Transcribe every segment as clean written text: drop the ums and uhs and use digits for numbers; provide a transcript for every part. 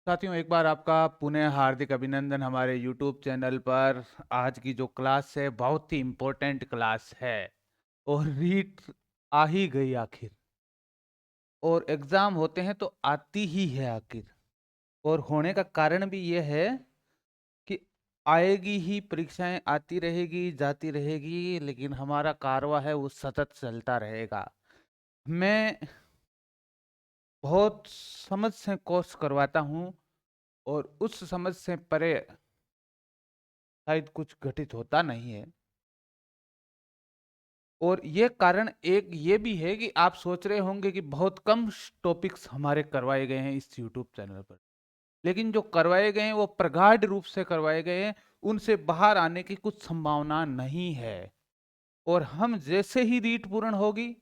साथियों, एक बार आपका पुनः हार्दिक अभिनंदन हमारे YouTube चैनल पर। आज की जो क्लास है बहुत ही इम्पोर्टेंट क्लास है और रीट आ ही गई आखिर। और एग्जाम होते हैं तो आती ही है आखिर। और होने का कारण भी ये है कि आएगी ही, परीक्षाएं आती रहेगी जाती रहेगी, लेकिन हमारा कारवा है वो सतत चलता रहेगा। मैं बहुत समझ से कोर्स करवाता हूँ और उस समझ से परे शायद कुछ घटित होता नहीं है। और ये कारण एक ये भी है कि आप सोच रहे होंगे कि बहुत कम टॉपिक्स हमारे करवाए गए हैं इस यूट्यूब चैनल पर, लेकिन जो करवाए गए हैं वो प्रगाढ़ रूप से करवाए गए हैं। उनसे बाहर आने की कुछ संभावना नहीं है। और हम जैसे ही रीट पूर्ण होगी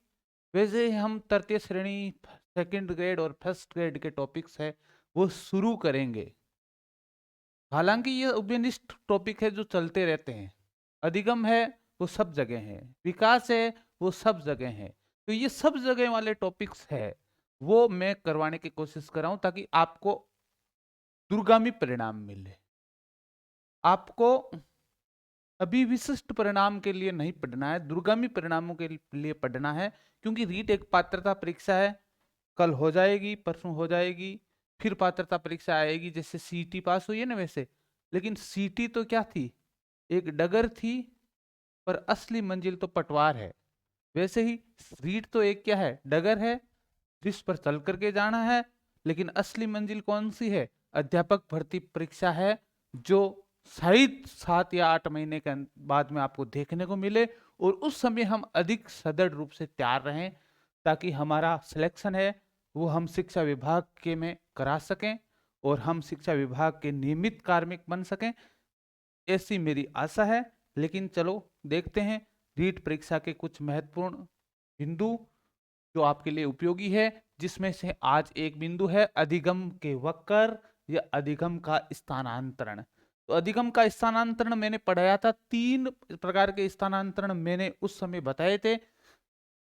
वैसे ही हम तृतीय श्रेणी, सेकंड ग्रेड और फर्स्ट ग्रेड के टॉपिक्स है वो शुरू करेंगे। हालांकि ये उपनिष्ठ टॉपिक है जो चलते रहते हैं। अधिगम है वो सब जगह है, विकास है वो सब जगह है। तो ये सब जगह वाले टॉपिक्स है वो मैं करवाने की कोशिश कर रहा हूं ताकि आपको दूरगामी परिणाम मिले। आपको अभी विशिष्ट परिणाम के लिए नहीं पढ़ना है, दूरगामी परिणामों के लिए पढ़ना है। क्योंकि रीट एक पात्रता परीक्षा है, कल हो जाएगी, परसों हो जाएगी, फिर पात्रता परीक्षा आएगी। जैसे सीटी पास हुई है ना वैसे। लेकिन सीटी तो क्या थी, एक डगर थी, पर असली मंजिल तो पटवार है। वैसे ही रीट तो एक क्या है, डगर है जिस पर चल करके जाना है। लेकिन असली मंजिल कौन सी है, अध्यापक भर्ती परीक्षा है, जो शायद 7 या 8 महीने के बाद में आपको देखने को मिले। और उस समय हम अधिक सदृढ़ रूप से तैयार रहें ताकि हमारा सिलेक्शन है वो हम शिक्षा विभाग के में करा सकें और हम शिक्षा विभाग के नियमित कार्मिक बन सकें, ऐसी मेरी आशा है। लेकिन चलो देखते हैं रीट परीक्षा के कुछ महत्वपूर्ण बिंदु जो आपके लिए उपयोगी है। जिसमें से आज एक बिंदु है अधिगम के वक्र या अधिगम का स्थानांतरण। तो अधिगम का स्थानांतरण मैंने पढ़ाया था, 3 प्रकार के स्थानांतरण मैंने उस समय बताए थे।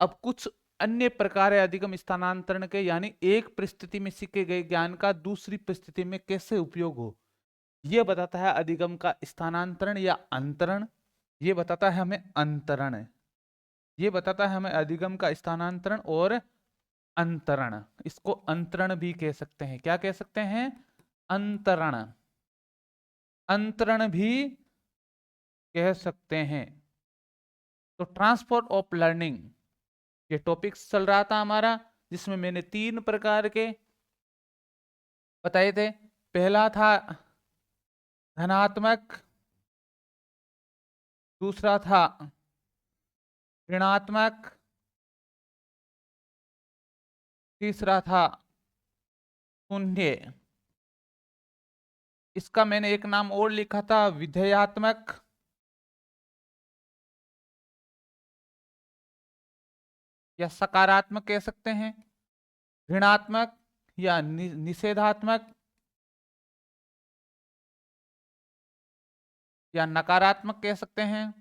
अब कुछ अन्य प्रकार है अधिगम स्थानांतरण के, यानी एक परिस्थिति में सीखे गए ज्ञान का दूसरी परिस्थिति में कैसे उपयोग हो, यह बताता है अधिगम का स्थानांतरण या अंतरण। ये बताता है हमें अंतरण, ये बताता है हमें अधिगम का स्थानांतरण और अंतरण। इसको अंतरण भी कह सकते हैं। क्या कह सकते हैं, अंतरण, अंतरण भी कह सकते हैं। तो ट्रांसपोर्ट ऑफ लर्निंग ये टॉपिक्स चल रहा था हमारा, जिसमें मैंने 3 प्रकार के बताए थे। पहला था धनात्मक, दूसरा था ऋणात्मक, तीसरा था शून्य। इसका मैंने एक नाम और लिखा था विधेयात्मक, या सकारात्मक कह सकते हैं, ऋणात्मक या निषेधात्मक, या नकारात्मक कह सकते हैं।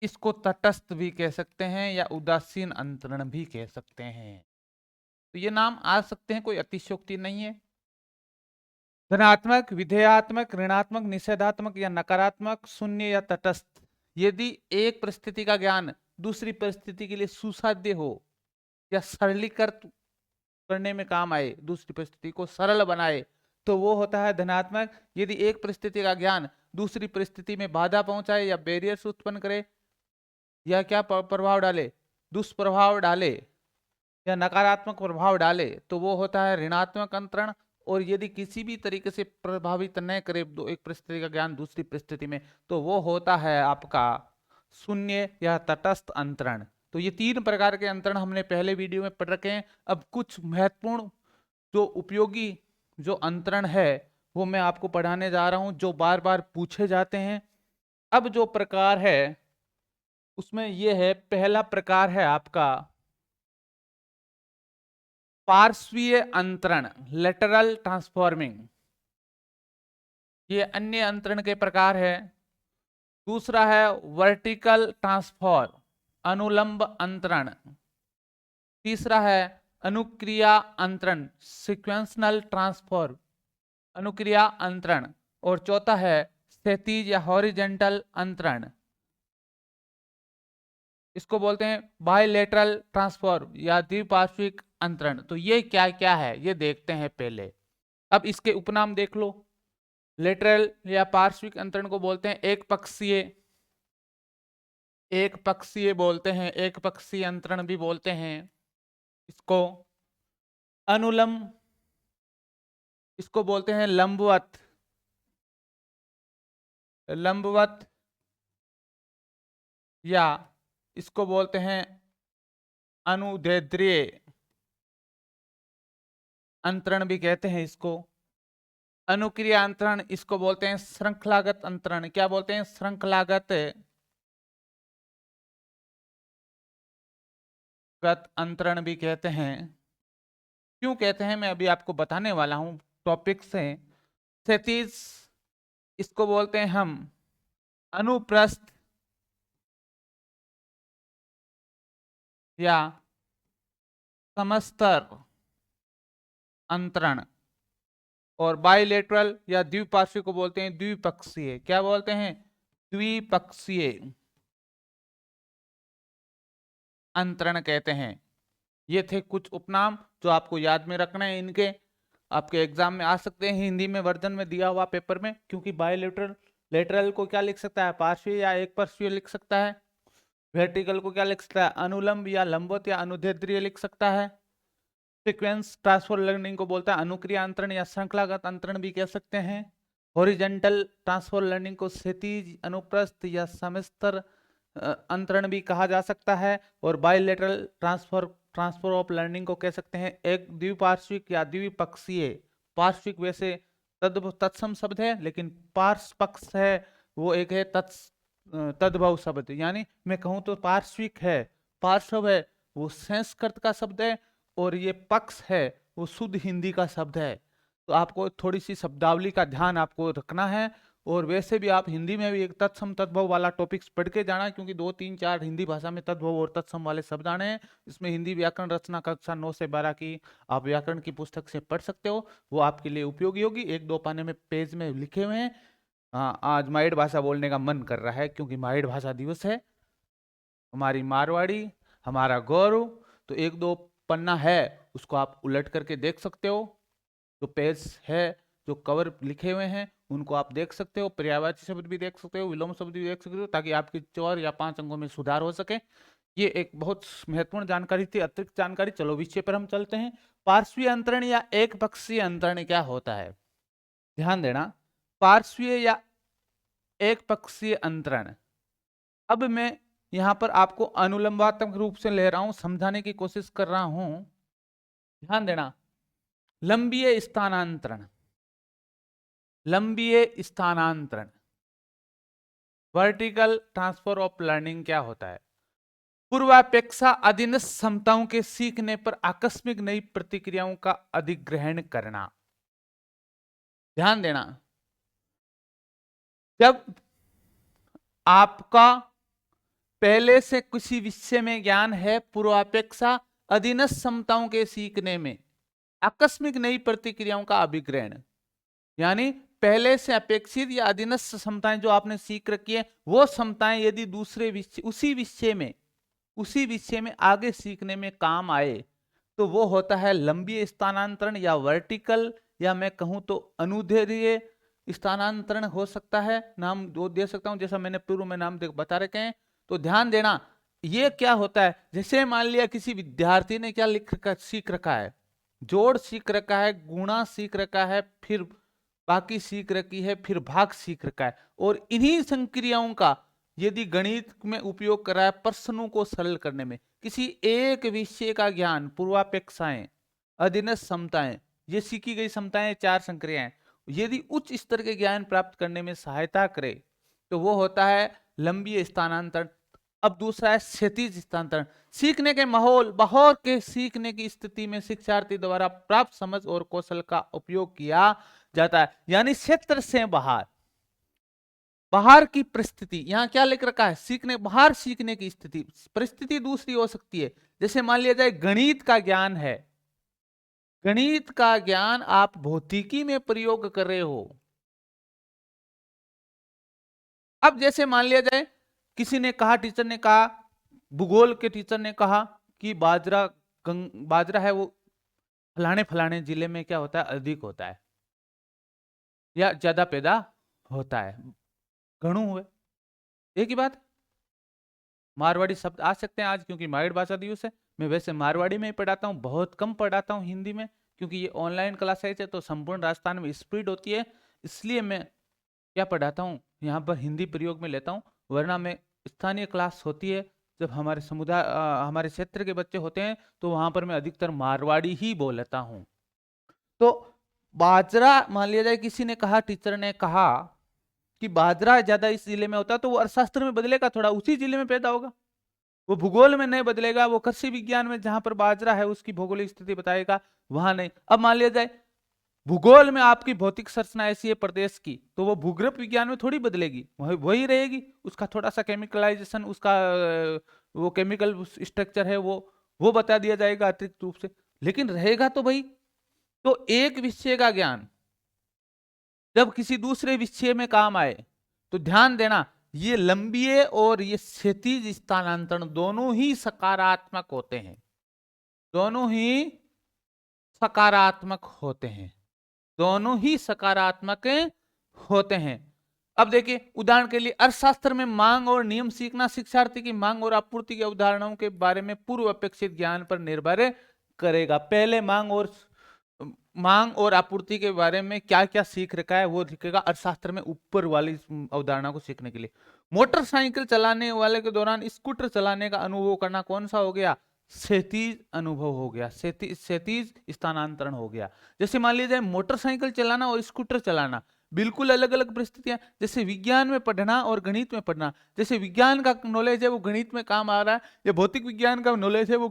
इसको तटस्थ भी कह सकते हैं या उदासीन अंतरण भी कह सकते हैं। तो ये नाम आ सकते हैं, कोई अतिशयोक्ति नहीं है। धनात्मक, विधेयात्मक, ऋणात्मक, निषेधात्मक या नकारात्मक, शून्य या तटस्थ। यदि एक परिस्थिति का ज्ञान दूसरी परिस्थिति के लिए सुसाध्य हो या सरलीकृत करने में काम आए, दूसरी परिस्थिति को सरल बनाए, तो वो होता है धनात्मक। यदि एक परिस्थिति का ज्ञान दूसरी परिस्थिति में बाधा पहुंचाए या बैरियर्स उत्पन्न करे या क्या प्रभाव डाले, दुष्प्रभाव डाले या नकारात्मक प्रभाव डाले, तो वो होता है ऋणात्मक अंतरण। और यदि किसी भी तरीके से प्रभावित न करे एक परिस्थिति का ज्ञान दूसरी परिस्थिति में, तो वो होता है आपका शून्य या तटस्थ अंतरण। तो ये 3 प्रकार के अंतरण हमने पहले वीडियो में पढ़ रखे हैं। अब कुछ महत्वपूर्ण जो उपयोगी जो अंतरण है वो मैं आपको पढ़ाने जा रहा हूं, जो बार बार पूछे जाते हैं। अब जो प्रकार है उसमें यह है, पहला प्रकार है आपका पार्श्वीय अंतरण, लेटरल ट्रांसफॉर्मिंग। ये अन्य अंतरण के प्रकार है। दूसरा है वर्टिकल ट्रांसफॉर्म, अनुलंब अंतरण। तीसरा है अनुक्रिया अंतरण, सिक्वेंशनल ट्रांसफर, अनुक्रिया अंतरण। और चौथा है क्षैतिज या हॉरिजेंटल अंतरण, इसको बोलते हैं बायलेटरल ट्रांसफर या द्विपार्श्विक अंतरण। तो ये क्या क्या है ये देखते हैं पहले। अब इसके उपनाम देख लो। लेटरल या पार्श्विक अंतरण को बोलते हैं एक पक्षीय, एक पक्षीय बोलते हैं, एक पक्षीय अंतरण भी बोलते हैं इसको। अनुलंब, इसको बोलते हैं लंबवत, लंबवत, या इसको बोलते हैं अनुदैर्ध्य अंतरण भी कहते हैं इसको। अनुक्रिया अंतरण, इसको बोलते हैं श्रृंखलागत अंतरण। क्या बोलते हैं? श्रृंखलागत अंतरण भी कहते हैं। क्यों कहते हैं मैं अभी आपको बताने वाला हूं टॉपिक से। क्षैतिज, इसको बोलते हैं हम अनुप्रस्थ या समस्तर अंतरण। और बायलेटरल या द्विपार्श्विक को बोलते हैं द्विपक्षीय। क्या बोलते हैं? द्विपक्षीय अंतरण कहते हैं। ये थे कुछ उपनाम जो आपको याद में रखना है। इनके आपके एग्जाम में आ सकते हैं हिंदी में वर्जन में दिया हुआ पेपर में। क्योंकि बायलेटरल, लेटरल को क्या लिख सकता है? पार्श्वीय या एक पार्श्वीय लिख सकता है। वर्टिकल को क्या लिख सकता है? अनुलंब या लंबवत या अनुदैर्ध्य लिख सकता है। सीक्वेंस ट्रांसफर लर्निंग को बोलता है अनुक्रिया अंतरण या श्रृंखलागत अंतरण भी कह सकते हैं। हॉरिजेंटल ट्रांसफर लर्निंग को क्षैतिज, अनुप्रस्थ या समस्तर अंतरण भी कहा जा सकता है। और बायलेटरल ट्रांसफर ऑफ लर्निंग को कह सकते हैं एक द्विपार्श्विक या द्विपक्षीय। पार्श्विक वैसे तत्सम शब्द है, लेकिन पार्श्व पक्ष है वो एक है तद्भव शब्द। यानी मैं कहूं तो पार्श्विक है, पार्श्व है वो संस्कृत का शब्द है, और ये पक्ष है वो शुद्ध हिंदी का शब्द है। तो आपको थोड़ी सी शब्दावली का ध्यान आपको रखना है। और वैसे भी आप हिंदी में भी एक तत्सम तद्भव वाला टॉपिक्स पढ़ के जाना, क्योंकि 2 3 4 हिंदी भाषा में तद्भव और तत्सम वाले शब्द आने हैं। इसमें हिंदी व्याकरण रचना कक्षा 9 से 12 की आप व्याकरण की पुस्तक से पढ़ सकते हो, वो आपके लिए उपयोगी होगी। 1-2 पाने में पेज में लिखे हुए हैं। हाँ, आज माइड भाषा बोलने का मन कर रहा है क्योंकि माइड भाषा दिवस है, हमारी मारवाड़ी, हमारा गौरव। तो 1-2 पन्ना है उसको आप उलट करके देख सकते हो। जो पेज है, जो कवर लिखे हुए हैं उनको आप देख सकते हो। पर्यायवाची शब्द भी देख सकते हो, विलोम शब्द भी देख सकते हो, ताकि आपकी 4 या 5 अंकों में सुधार हो सके। ये एक बहुत महत्वपूर्ण जानकारी थी, अतिरिक्त जानकारी। चलो विषय पर हम चलते हैं। पार्श्वीय अंतरण या एक पक्षीय अंतरण क्या होता है? ध्यान देना, पार्श्वीय या एक पक्षीय अंतरण। अब मैं यहां पर आपको अनुलंबात्मक रूप से ले रहा हूं, समझाने की कोशिश कर रहा हूं। ध्यान देना, लंबीय स्थानांतरण, लंबीय स्थानांतरण, वर्टिकल ट्रांसफर ऑफ लर्निंग क्या होता है? पूर्वापेक्षा अधीनस्थ क्षमताओं के सीखने पर आकस्मिक नई प्रतिक्रियाओं का अधिग्रहण करना। ध्यान देना, जब आपका पहले से किसी विषय में ज्ञान है, पूर्वापेक्षा अधीनस्थ क्षमताओं के सीखने में आकस्मिक नई प्रतिक्रियाओं का अभिग्रहण, यानी पहले से अपेक्षित या अधीनस्थ क्षमताएं जो आपने सीख रखी है, वो क्षमताएं यदि दूसरे विषय, उसी विषय में आगे सीखने में काम आए, तो वो होता है लंबीय स्थानांतरण या वर्टिकल, या मैं कहूं तो अनुदैर्ध्य स्थानांतरण हो सकता है। नाम दो दे सकता हूं, जैसा मैंने पूर्व में नाम बता रखे हैं। तो ध्यान देना, ये क्या होता है? जैसे मान लिया किसी विद्यार्थी ने क्या सीख रखा है, जोड़ सीख रखा है, गुणा सीख रखा है, फिर बाकी सीख रखी है, फिर भाग सीख रखा है, और इन्हीं संक्रियाओं का यदि गणित में उपयोग कर रहा है प्रश्नों को सरल करने में, किसी एक विषय का ज्ञान, पूर्वापेक्षाएं, अधीनस्थ क्षमताएं, ये सीखी गई क्षमताएं 4 संक्रियाएं यदि उच्च स्तर के ज्ञान प्राप्त करने में सहायता करे, तो वो होता है लंबीय स्थानांतरण। अब दूसरा है क्षैतिज स्थानांतरण। सीखने के माहौल के सीखने की स्थिति में शिक्षार्थी द्वारा प्राप्त समझ और कौशल का उपयोग किया जाता है, यानी क्षेत्र से बाहर की परिस्थिति। यहां क्या लिख रखा है? सीखने, बाहर सीखने की स्थिति। परिस्थिति दूसरी हो सकती है, जैसे मान लिया जाए गणित का ज्ञान है, गणित का ज्ञान आप भौतिकी में प्रयोग कर रहे हो। अब जैसे मान लिया जाए, किसी ने कहा, टीचर ने कहा, भूगोल के टीचर ने कहा कि बाजरा है वो फलाने फलाने जिले में क्या होता है, अधिक होता है या ज्यादा पैदा होता है। गणु हुए, एक ही बात। मारवाड़ी शब्द आ सकते हैं आज, क्योंकि मारवाड़ी भाषा दिवस है। मैं वैसे मारवाड़ी में ही पढ़ाता हूँ, बहुत कम पढ़ाता हूँ हिंदी में, क्योंकि ये ऑनलाइन क्लासेज है तो संपूर्ण राजस्थान में स्पीड होती है, इसलिए मैं क्या पढ़ाता हूँ यहाँ पर हिंदी प्रयोग में लेता हूँ। वरना मैं स्थानीय क्लास होती है, जब हमारे समुदाय हमारे क्षेत्र के बच्चे होते हैं तो वहां पर मैं अधिकतर मारवाड़ी ही बोलता हूँ। तो बाजरा, मान लिया जाए किसी ने कहा, टीचर ने कहा कि बाजरा ज्यादा इस जिले में होता है, तो वो अर्थशास्त्र में बदलेगा थोड़ा, उसी जिले में पैदा होगा, वो भूगोल में नहीं बदलेगा। वो कृषि विज्ञान में जहां पर बाजरा है उसकी भौगोलिक स्थिति बताएगा, वहां नहीं। अब मान लिया जाए भूगोल में आपकी भौतिक संरचना ऐसी है प्रदेश की, तो वो भूगर्भ विज्ञान में थोड़ी बदलेगी, वही रहेगी। उसका थोड़ा सा केमिकलाइजेशन, उसका वो केमिकल स्ट्रक्चर है वो बता दिया जाएगा अतिरिक्त रूप से, लेकिन रहेगा तो भाई। तो एक विषय का ज्ञान जब किसी दूसरे विषय में काम आए, तो ध्यान देना, ये लंबिये और ये क्षैतिज स्थानांतरण दोनों ही सकारात्मक होते हैं, दोनों ही सकारात्मक होते हैं, दोनों ही सकारात्मक होते हैं। अब देखिए, उदाहरण के लिए अर्थशास्त्र में मांग और नियम सीखना शिक्षार्थी की मांग और आपूर्ति के उदाहरणों के बारे में पूर्व अपेक्षित ज्ञान पर निर्भर करेगा। पहले मांग और आपूर्ति के बारे में क्या क्या सीख रखा है वो दिखेगा अर्थशास्त्र में, ऊपर वाली अवधारणा को सीखने के लिए। मोटरसाइकिल चलाने वाले के दौरान स्कूटर चलाने का अनुभव करना कौन सा हो गया, क्षैतिज अनुभव हो गया, क्षैतिज स्थानांतरण हो गया। जैसे मान लीजिए मोटरसाइकिल चलाना और स्कूटर चलाना बिल्कुल अलग अलग परिस्थितियां। जैसे विज्ञान में पढ़ना और गणित में पढ़ना, जैसे विज्ञान का नॉलेज है वो गणित में काम आ रहा है, या भौतिक विज्ञान का नॉलेज है वो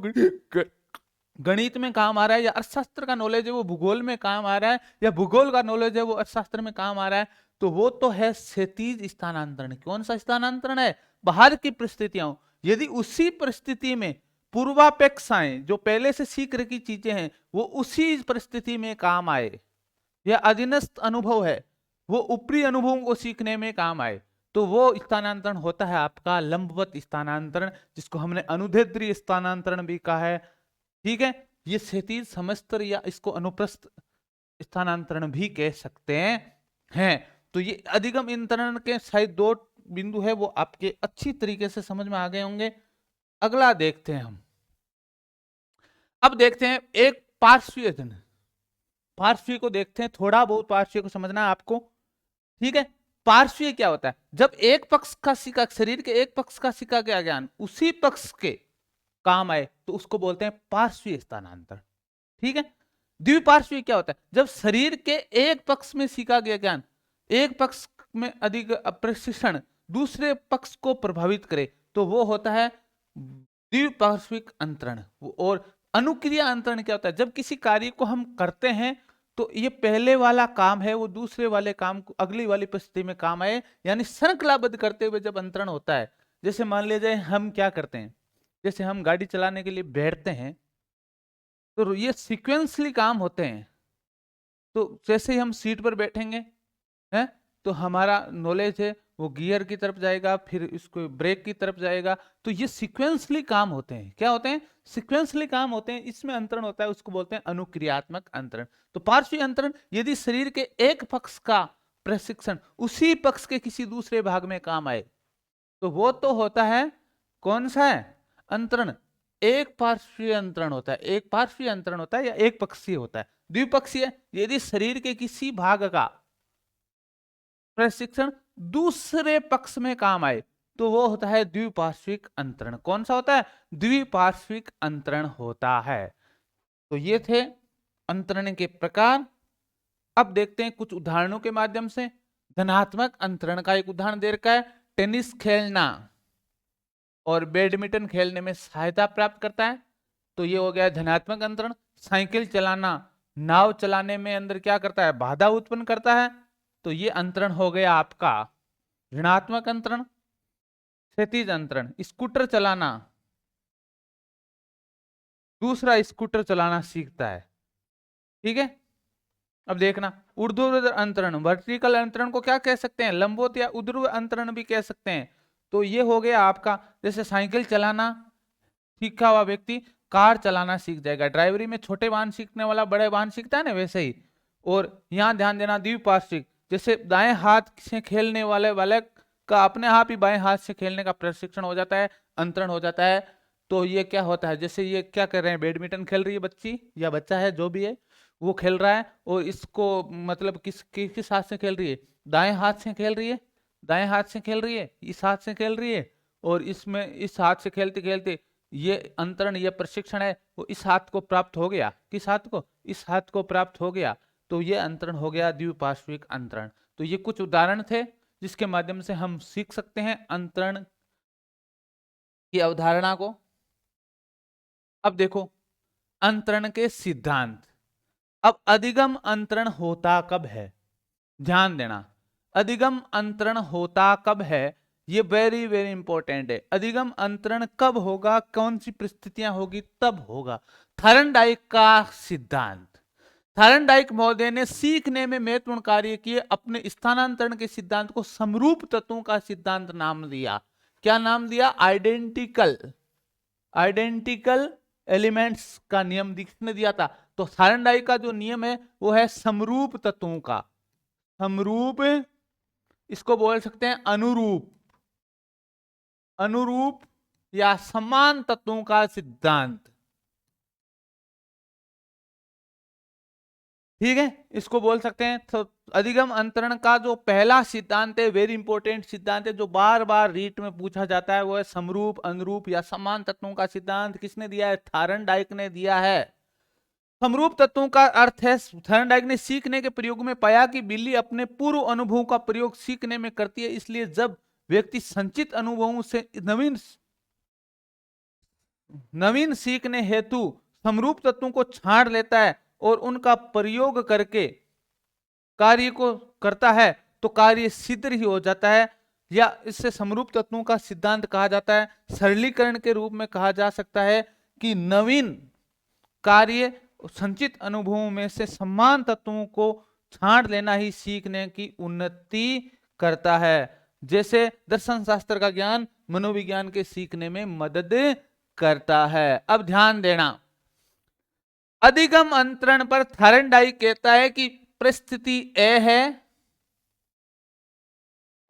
गणित में काम आ रहा है, या अर्थशास्त्र का नॉलेज है वो भूगोल में काम आ रहा है, या भूगोल का नॉलेज है वो अर्थशास्त्र में काम आ रहा है, तो वो तो है क्षैतिज स्थानांतरण। कौन सा स्थानांतरण है, बाहर की परिस्थितियां। यदि उसी परिस्थिति में पूर्वापेक्षाएं जो पहले से सीख रखी चीजें हैं वो उसी परिस्थिति में काम आए, या अधीनस्थ अनुभव है वो ऊपरी अनुभवों को सीखने में काम आए, तो वो स्थानांतरण होता है आपका लंबवत स्थानांतरण, जिसको हमने अनुदैर्ध्य स्थानांतरण भी कहा है। ठीक है, ये क्षैतिज समस्तर या इसको अनुप्रस्थ स्थानांतरण भी कह सकते हैं। तो ये अधिगम इंतरण के शायद 2 बिंदु है, वो आपके अच्छी तरीके से समझ में आ गए होंगे। अगला देखते हैं हम। अब देखते हैं एक पार्श्वीय धन, पार्श्वीय को देखते हैं, थोड़ा बहुत पार्श्वीय को समझना है आपको। ठीक है, पार्श्वीय क्या होता है, जब एक पक्ष का सिक्का, शरीर के एक पक्ष का सिक्का का ज्ञान उसी पक्ष के काम आए तो उसको बोलते हैं पार्श्वीय स्थानांतरण। ठीक है, द्विपार्श्वीय क्या होता है, जब शरीर के एक पक्ष में सीखा गया ज्ञान एक पक्ष में अधिक प्रशिक्षण दूसरे पक्ष को प्रभावित करे, तो वो होता है द्विपार्श्विक अंतरण। और अनुक्रिया अंतरण क्या होता है, जब किसी कार्य को हम करते हैं तो ये पहले वाला काम है वो दूसरे वाले काम को अगली वाली परिस्थिति में काम आए, यानी श्रृंखलाबद्ध करते हुए जब अंतरण होता है। जैसे मान लीजिए हम क्या करते हैं, जैसे हम गाड़ी चलाने के लिए बैठते हैं तो ये सीक्वेंसली काम होते हैं। तो जैसे ही हम सीट पर बैठेंगे हैं तो हमारा नॉलेज है वो गियर की तरफ जाएगा, फिर इसको ब्रेक की तरफ जाएगा। तो ये सीक्वेंसली काम होते हैं, क्या होते हैं, सीक्वेंसली काम होते हैं, इसमें अंतरण होता है, उसको बोलते हैं अनुक्रियात्मक अंतरण। तो पार्श्वीय अंतरण, यदि शरीर के एक पक्ष का प्रशिक्षण उसी पक्ष के किसी दूसरे भाग में काम आए तो वो तो होता है कौन सा है अंतरण, एक पार्श्वीय अंतरण होता है। एक पार्श्वीय अंतरण होता है या एक पक्षीय होता है। द्विपक्षीय, यदि शरीर के किसी भाग का प्रशिक्षण दूसरे पक्ष में काम आए तो वो होता है द्विपार्श्विक अंतरण। कौन सा होता है, द्विपार्श्विक अंतरण होता है। तो ये थे अंतरण के प्रकार। अब देखते हैं कुछ उदाहरणों के माध्यम से। धनात्मक अंतरण का एक उदाहरण दे रखा है, टेनिस खेलना और बैडमिंटन खेलने में सहायता प्राप्त करता है, तो ये हो गया धनात्मक अंतरण। साइकिल चलाना, नाव चलाने में अंदर क्या करता है, बाधा उत्पन्न करता है, तो ये अंतरण हो गया आपका ऋणात्मक अंतरण। क्षैतिज अंतरण, स्कूटर चलाना, दूसरा स्कूटर चलाना सीखता है, ठीक है। अब देखना, ऊर्ध्वाधर अंतरण, वर्टिकल अंतरण को क्या कह सकते हैं, लंबवत या ऊर्ध्व अंतरण भी कह सकते हैं। तो ये हो गया आपका, जैसे साइकिल चलाना सीखा हुआ व्यक्ति कार चलाना सीख जाएगा। ड्राइवरी में छोटे वाहन सीखने वाला बड़े वाहन सीखता है ना, वैसे ही। और यहाँ ध्यान देना, द्विपार्श्विक, जैसे दाएं हाथ से खेलने वाले बालक का अपने आप ही बाएं हाथ से खेलने का प्रशिक्षण हो जाता है, अंतरण हो जाता है। तो ये क्या होता है, जैसे ये क्या कर रहे हैं, बैडमिंटन खेल रही है बच्ची या बच्चा है जो भी है, वो खेल रहा है, और इसको मतलब किस हाथ से खेल रही है, दाएं हाथ से खेल रही है, दाएं हाथ से खेल रही है, इस हाथ से खेल रही है। और इसमें इस हाथ से खेलते खेलते ये अंतरण, ये प्रशिक्षण है वो इस हाथ को प्राप्त हो गया, किस हाथ को, इस हाथ को प्राप्त हो गया। तो ये अंतरण हो गया द्विपार्श्विक अंतरण। तो ये कुछ उदाहरण थे जिसके माध्यम से हम सीख सकते हैं अंतरण की अवधारणा को। अब देखो अंतरण के सिद्धांत। अब अधिगम अंतरण होता कब है, ध्यान देना, अधिगम अंतरण होता कब है, ये वेरी वेरी इंपॉर्टेंट है। अधिगम अंतरण कब होगा, कौन सी परिस्थितियां होगी, तब होगा। थॉर्नडाइक का सिद्धांत, थॉर्नडाइक महोदय ने सीखने में महत्वपूर्ण कार्य किए, अपने स्थानांतरण के सिद्धांत को समरूप तत्वों का सिद्धांत नाम दिया। क्या नाम दिया, आइडेंटिकल, आइडेंटिकल एलिमेंट्स का नियम किसने दिया था। तो थॉर्नडाइक का जो नियम है वो है समरूप तत्वों का, समरूप, इसको बोल सकते हैं अनुरूप, अनुरूप या समान तत्वों का सिद्धांत। ठीक है, इसको बोल सकते हैं। तो अधिगम अंतरण का जो पहला सिद्धांत है, वेरी इंपॉर्टेंट सिद्धांत है, जो बार बार रीट में पूछा जाता है, वो है समरूप, अनुरूप या समान तत्वों का सिद्धांत। किसने दिया है, थॉर्नडाइक ने दिया है। समरूप तत्वों का अर्थ है, थॉर्नडाइक ने सीखने के प्रयोग में पाया कि बिल्ली अपने पूर्व अनुभवों का प्रयोग सीखने में करती है, इसलिए जब व्यक्ति संचित अनुभवों से नवीन सीखने हेतु समरूप तत्वों को छांट लेता है और उनका प्रयोग करके कार्य को करता है, तो कार्य सिद्ध ही हो जाता है, या इससे समरूप तत्वों का सिद्धांत कहा जाता है। सरलीकरण के रूप में कहा जा सकता है कि नवीन कार्य संचित अनुभवों में से समान तत्वों को छांट लेना ही सीखने की उन्नति करता है। जैसे दर्शन शास्त्र का ज्ञान मनोविज्ञान के सीखने में मदद करता है। अब ध्यान देना, अधिगम अंतरण पर थॉर्नडाइक कहता है कि परिस्थिति ए है,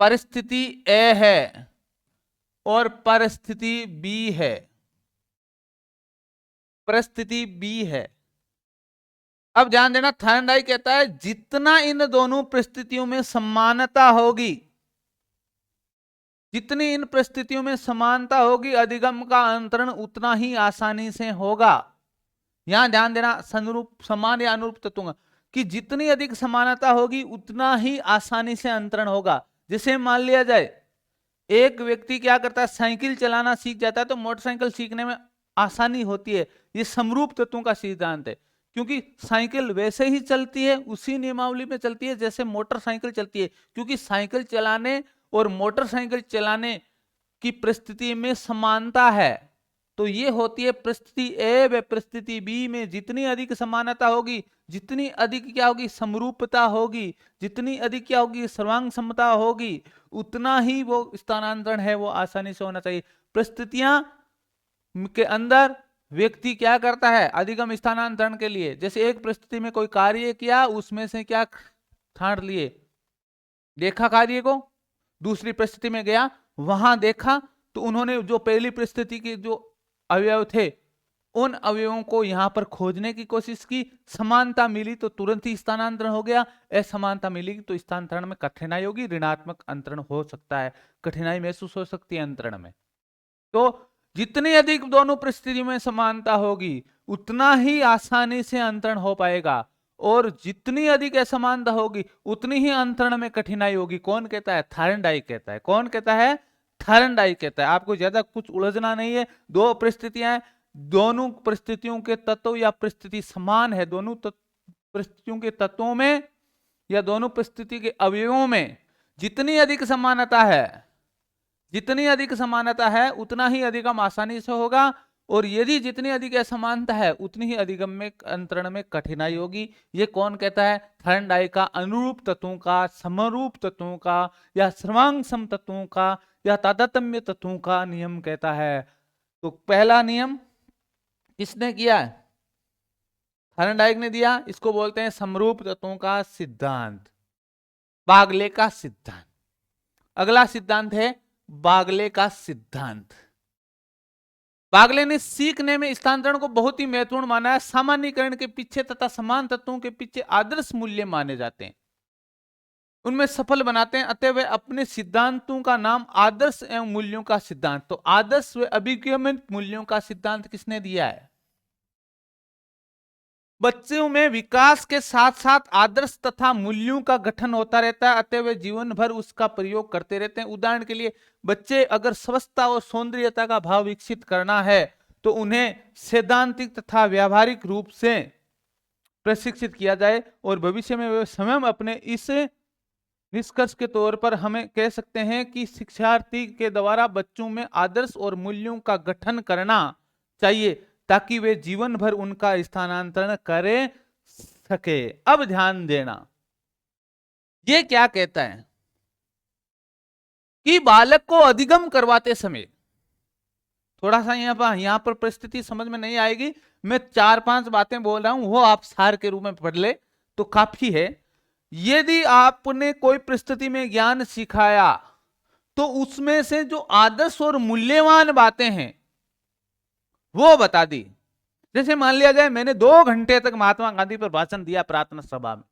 परिस्थिति ए है और परिस्थिति बी है, परिस्थिति बी है। अब ध्यान देना, थॉर्नडाइक कहता है जितना इन दोनों परिस्थितियों में समानता होगी, जितनी इन परिस्थितियों में समानता होगी, अधिगम का अंतरण उतना ही आसानी से होगा। यहां ध्यान देना, सनुरूप, समान या अनुरूप तत्वों का, कि जितनी अधिक समानता होगी उतना ही आसानी से अंतरण होगा। जैसे मान लिया जाए एक व्यक्ति क्या करता है, साइकिल चलाना सीख जाता है, तो मोटरसाइकिल सीखने में आसानी होती है। ये समरूप तत्वों का सिद्धांत है, क्योंकि साइकिल वैसे ही चलती है, उसी नियमावली में चलती है जैसे मोटरसाइकिल चलती है, क्योंकि साइकिल चलाने और मोटरसाइकिल चलाने की परिस्थिति में समानता है। तो ये होती है परिस्थिति ए व परिस्थिति बी में जितनी अधिक समानता होगी, जितनी अधिक क्या होगी, समरूपता होगी, जितनी अधिक क्या होगी, सर्वांग समता होगी, उतना ही वो स्थानांतरण है वो आसानी से होना चाहिए। परिस्थितियां के अंदर व्यक्ति क्या करता है अधिगम स्थानांतरण के लिए, जैसे एक परिस्थिति में कोई कार्य किया, उसमें से क्या छांट लिए, देखा कार्य को, दूसरी परिस्थिति में गया, वहां देखा, तो उन्होंने जो पहली परिस्थिति के जो अवयव थे उन अवयवों को यहां पर खोजने की कोशिश की, समानता मिली तो तुरंत ही स्थानांतरण हो गया, असमानता मिली तो स्थानांतरण में कठिनाई होगी, ऋणात्मक अंतरण हो सकता है, कठिनाई महसूस हो सकती है अंतरण में। तो जितनी अधिक दोनों परिस्थितियों में समानता होगी उतना ही आसानी से अंतरण हो पाएगा, और जितनी अधिक असमानता होगी उतनी ही अंतरण में कठिनाई होगी। कौन कहता है, थॉर्नडाइक कहता है। कौन कहता है, थॉर्नडाइक कहता है। आपको ज्यादा कुछ उलझना नहीं है, दो परिस्थितियां हैं, दोनों परिस्थितियों के तत्व या परिस्थिति समान है, दोनों परिस्थितियों के तत्वों में या दोनों परिस्थिति के अवयवों में जितनी अधिक समानता है, जितनी अधिक समानता है उतना ही अधिगम आसानी से होगा, और यदि जितनी अधिक असमानता है उतनी ही अधिगम्य अंतरण में कठिनाई होगी। ये कौन कहता है? थर्नडाइक का अनुरूप तत्वों का, समरूप तत्वों का, या सर्वांग सम तत्वों का, या तादात्म्य तत्वों का नियम कहता है। तो पहला नियम किसने किया? थर्नडाइक ने दिया। इसको बोलते हैं समरूप तत्वों का सिद्धांत, बागले का सिद्धांत। अगला सिद्धांत है बागले का सिद्धांत। बागले ने सीखने में स्थानांतरण को बहुत ही महत्वपूर्ण माना है। सामान्यीकरण के पीछे तथा समान तत्वों के पीछे आदर्श मूल्य माने जाते हैं, उनमें सफल बनाते हैं, अतः वे अपने सिद्धांतों का नाम आदर्श एवं मूल्यों का सिद्धांत। तो आदर्श व अभिगमित मूल्यों का सिद्धांत किसने दिया है? बच्चों में विकास के साथ साथ आदर्श तथा मूल्यों का गठन होता रहता है, अतः वे जीवन भर उसका प्रयोग करते रहते हैं। उदाहरण के लिए बच्चे अगर स्वस्थता और सौंदर्यता का भाव विकसित करना है तो उन्हें सैद्धांतिक तथा व्यावहारिक रूप से प्रशिक्षित किया जाए और भविष्य में वे स्वयं अपने इस निष्कर्ष के तौर पर हमें कह सकते हैं कि शिक्षार्थी के द्वारा बच्चों में आदर्श और मूल्यों का गठन करना चाहिए ताकि वे जीवन भर उनका स्थानांतरण करे सके। अब ध्यान देना, ये क्या कहता है कि बालक को अधिगम करवाते समय, थोड़ा सा यहां पर परिस्थिति समझ में नहीं आएगी, मैं 4-5 बातें बोल रहा हूं, वो आप सार के रूप में पढ़ ले तो काफी है। यदि आपने कोई परिस्थिति में ज्ञान सिखाया तो उसमें से जो आदर्श और मूल्यवान बातें हैं वो बता दी। जैसे मान लिया जाए मैंने 2 घंटे तक महात्मा गांधी पर भाषण दिया प्रार्थना सभा में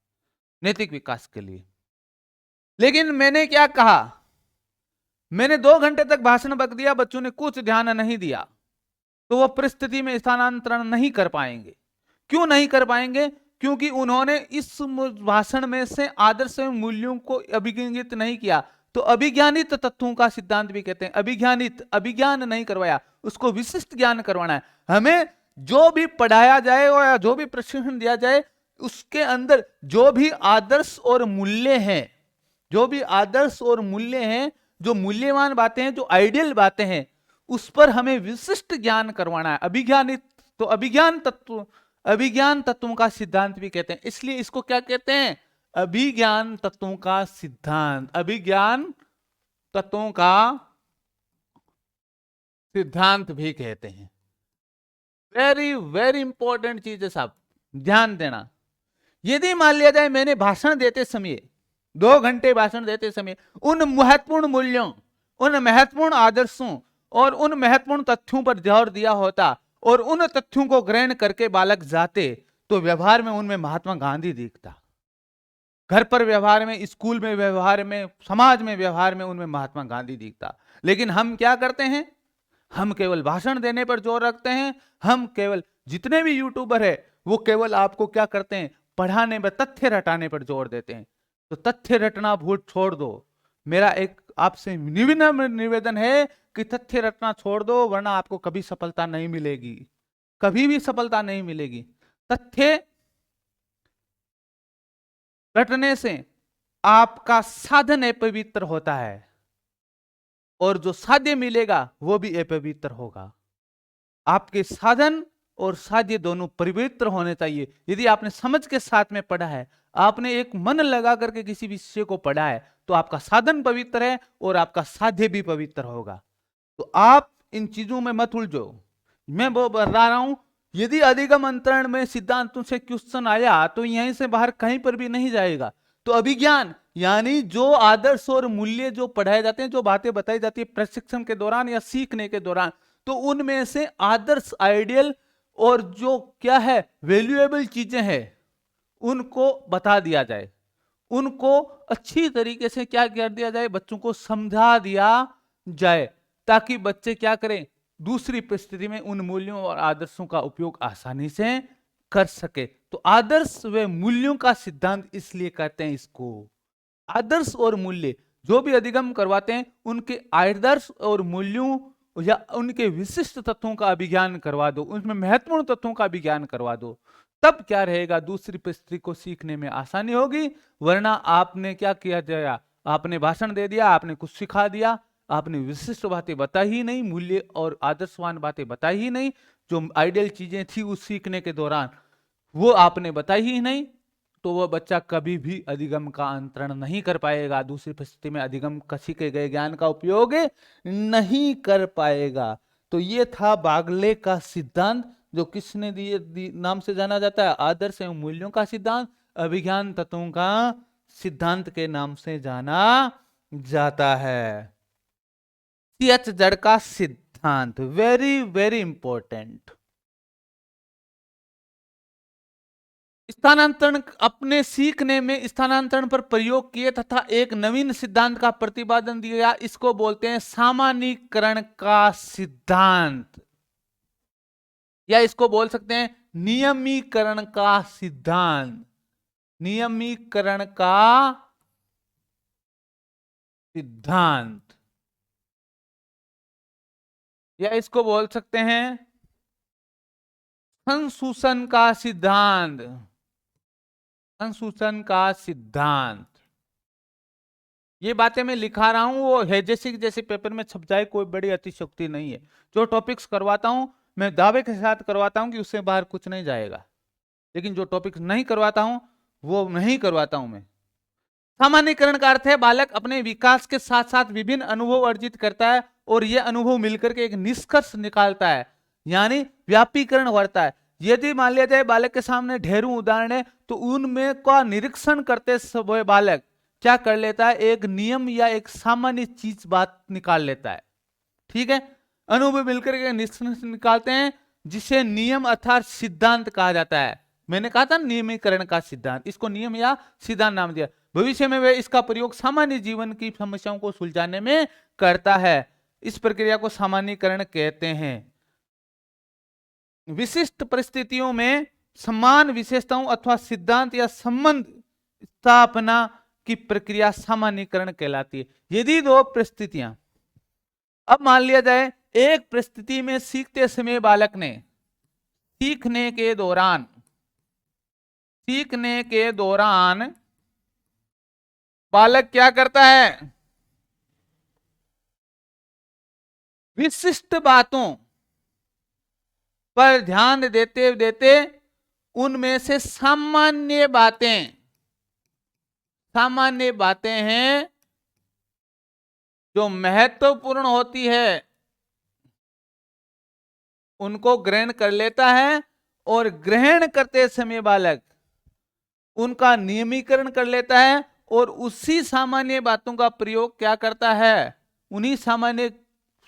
नैतिक विकास के लिए, लेकिन मैंने क्या कहा? मैंने 2 घंटे तक भाषण बक दिया, बच्चों ने कुछ ध्यान नहीं दिया, तो वो परिस्थिति में स्थानांतरण नहीं कर पाएंगे। क्यों नहीं कर पाएंगे? क्योंकि उन्होंने इस भाषण में से आदर्श एवं मूल्यों को अभिज्ञानित नहीं किया। तो अभिज्ञानित तत्वों का सिद्धांत भी कहते हैं। अभिज्ञानित, अभिज्ञान नहीं करवाया, उसको विशिष्ट ज्ञान करवाना है। हमें जो भी पढ़ाया जाए या जो भी प्रशिक्षण दिया जाए उसके अंदर जो भी आदर्श और मूल्य हैं, जो भी आदर्श और मूल्य हैं, जो मूल्यवान बातें हैं, जो आइडियल बातें हैं, उस पर हमें विशिष्ट ज्ञान करवाना है। अभिज्ञानित, तो अभिज्ञान तत्वों का सिद्धांत भी कहते हैं। इसलिए इसको क्या कहते हैं? अभिज्ञान तत्वों का सिद्धांत। अभिज्ञान तत्वों का सिद्धांत भी कहते हैं। वेरी वेरी इंपॉर्टेंट चीज है साहब, ध्यान देना। यदि मान लिया जाए मैंने भाषण देते समय, 2 घंटे भाषण देते समय उन महत्वपूर्ण मूल्यों, उन महत्वपूर्ण आदर्शों और उन महत्वपूर्ण तथ्यों पर जोर दिया होता और उन तथ्यों को ग्रहण करके बालक जाते, तो व्यवहार में उनमें महात्मा गांधी दिखता। घर पर व्यवहार में, स्कूल में व्यवहार में, समाज में व्यवहार में उनमें महात्मा गांधी दिखता। लेकिन हम क्या करते हैं? हम केवल भाषण देने पर जोर रखते हैं। हम केवल, जितने भी यूट्यूबर है वो केवल आपको क्या करते हैं? पढ़ाने में, तथ्य रटाने पर जोर देते हैं। तो तथ्य रटना भूल छोड़ दो। मेरा एक आपसे विनम्र निवेदन है कि तथ्य रटना छोड़ दो, वरना आपको कभी सफलता नहीं मिलेगी, कभी भी सफलता नहीं मिलेगी। तथ्य रटने से आपका साधन अपवित्र होता है और जो साध्य मिलेगा वो भी अपवित्र होगा। आपके साधन और साध्य दोनों पवित्र होने चाहिए। यदि आपने समझ के साथ में पढ़ा है, आपने एक मन लगा करके किसी विषय को पढ़ा है, तो आपका साधन पवित्र है और आपका साध्य भी पवित्र होगा। तो आप इन चीजों में मत उलझो। मैं वो बता रहा हूं, यदि अधिगम अंतरण में सिद्धांतों से क्वेश्चन आया तो यहीं से बाहर कहीं पर भी नहीं जाएगा। तो अभिज्ञान यानी जो आदर्श और मूल्य जो पढ़ाए जाते हैं, जो बातें बताई जाती है प्रशिक्षण के दौरान या सीखने के दौरान, तो उनमें से आदर्श, आइडियल और जो क्या है वैल्यूएबल चीजें हैं उनको बता दिया जाए, उनको अच्छी तरीके से क्या कर दिया जाए, बच्चों को समझा दिया जाए, ताकि बच्चे क्या करें, दूसरी परिस्थिति में उन मूल्यों और आदर्शों का उपयोग आसानी से कर सके। तो आदर्श व मूल्यों का सिद्धांत इसलिए कहते हैं इसको। आदर्श और मूल्य जो भी अधिगम करवाते हैं उनके आदर्श और मूल्यों या उनके विशिष्ट तत्वों का अभिज्ञान करवा दो, उनमें महत्वपूर्ण तत्वों का अभिज्ञान करवा दो। तब क्या रहेगा, दूसरी परिस्थिति को सीखने में आसानी होगी। वरना आपने क्या किया जाएगा, आपने भाषण दे दिया, आपने कुछ सिखा दिया, आपने विशिष्ट बातें बताई ही नहीं, मूल्य और आदर्शवान बातें बताई ही नहीं, जो आइडियल चीजें थी उस सीखने के दौरान वो आपने बताई ही नहीं, तो वह बच्चा कभी भी अधिगम का अंतरण नहीं कर पाएगा। दूसरी परिस्थिति में अधिगम का सीखे गए ज्ञान का उपयोग नहीं कर पाएगा। तो ये था बागले का सिद्धांत, जो किसने दिए नाम से जाना जाता है? आदर्श एवं मूल्यों का सिद्धांत, अभिज्ञान तत्वों का सिद्धांत के नाम से जाना जाता है। सीएच जड़ का सिद्धांत, वेरी वेरी इंपॉर्टेंट। स्थानांतरण, अपने सीखने में स्थानांतरण पर प्रयोग किए तथा एक नवीन सिद्धांत का प्रतिपादन दिया, इसको बोलते हैं सामान्यीकरण का सिद्धांत, या इसको बोल सकते हैं नियमीकरण का सिद्धांत। नियमीकरण का सिद्धांत, या इसको बोल सकते हैं संसूचन का सिद्धांत। संसूचन का सिद्धांत, ये बातें मैं लिखा रहा हूं वो है जैसे पेपर में छप जाए, कोई बड़ी अतिशयोक्ति नहीं है। जो टॉपिक्स करवाता हूं मैं दावे के साथ करवाता हूं कि उससे बाहर कुछ नहीं जाएगा, लेकिन जो टॉपिक्स नहीं करवाता हूं वो नहीं करवाता हूं मैं। सामान्यीकरण का अर्थ है बालक अपने विकास के साथ साथ विभिन्न अनुभव अर्जित करता है और यह अनुभव मिलकर के एक निष्कर्ष निकालता है, यानी व्यापीकरण बढ़ता है। यदि मान लिया जाए बालक के सामने ढेरों उदाहरण है, तो उनमें का निरीक्षण करते समय बालक क्या कर लेता है? एक नियम या एक सामान्य चीज बात निकाल लेता है। ठीक है, अनुभव मिलकर के निष्कर्ष निकालते हैं, जिसे नियम अर्थात सिद्धांत कहा जाता है। मैंने कहा था नियमीकरण का सिद्धांत, इसको नियम या सिद्धांत नाम दिया। भविष्य में वे इसका प्रयोग सामान्य जीवन की समस्याओं को सुलझाने में करता है। इस प्रक्रिया को सामान्यीकरण कहते हैं। विशिष्ट परिस्थितियों में समान विशेषताओं अथवा सिद्धांत या संबंध स्थापना की प्रक्रिया सामान्यीकरण कहलाती है। यदि दो परिस्थितियां, अब मान लिया जाए एक परिस्थिति में सीखते समय बालक ने सीखने के दौरान बालक क्या करता है? विशिष्ट बातों पर ध्यान देते देते उनमें से सामान्य बातें हैं जो महत्वपूर्ण होती है, उनको ग्रहण कर लेता है, और ग्रहण करते समय बालक उनका नियमीकरण कर लेता है, और उसी सामान्य बातों का प्रयोग क्या करता है? उन्हीं सामान्य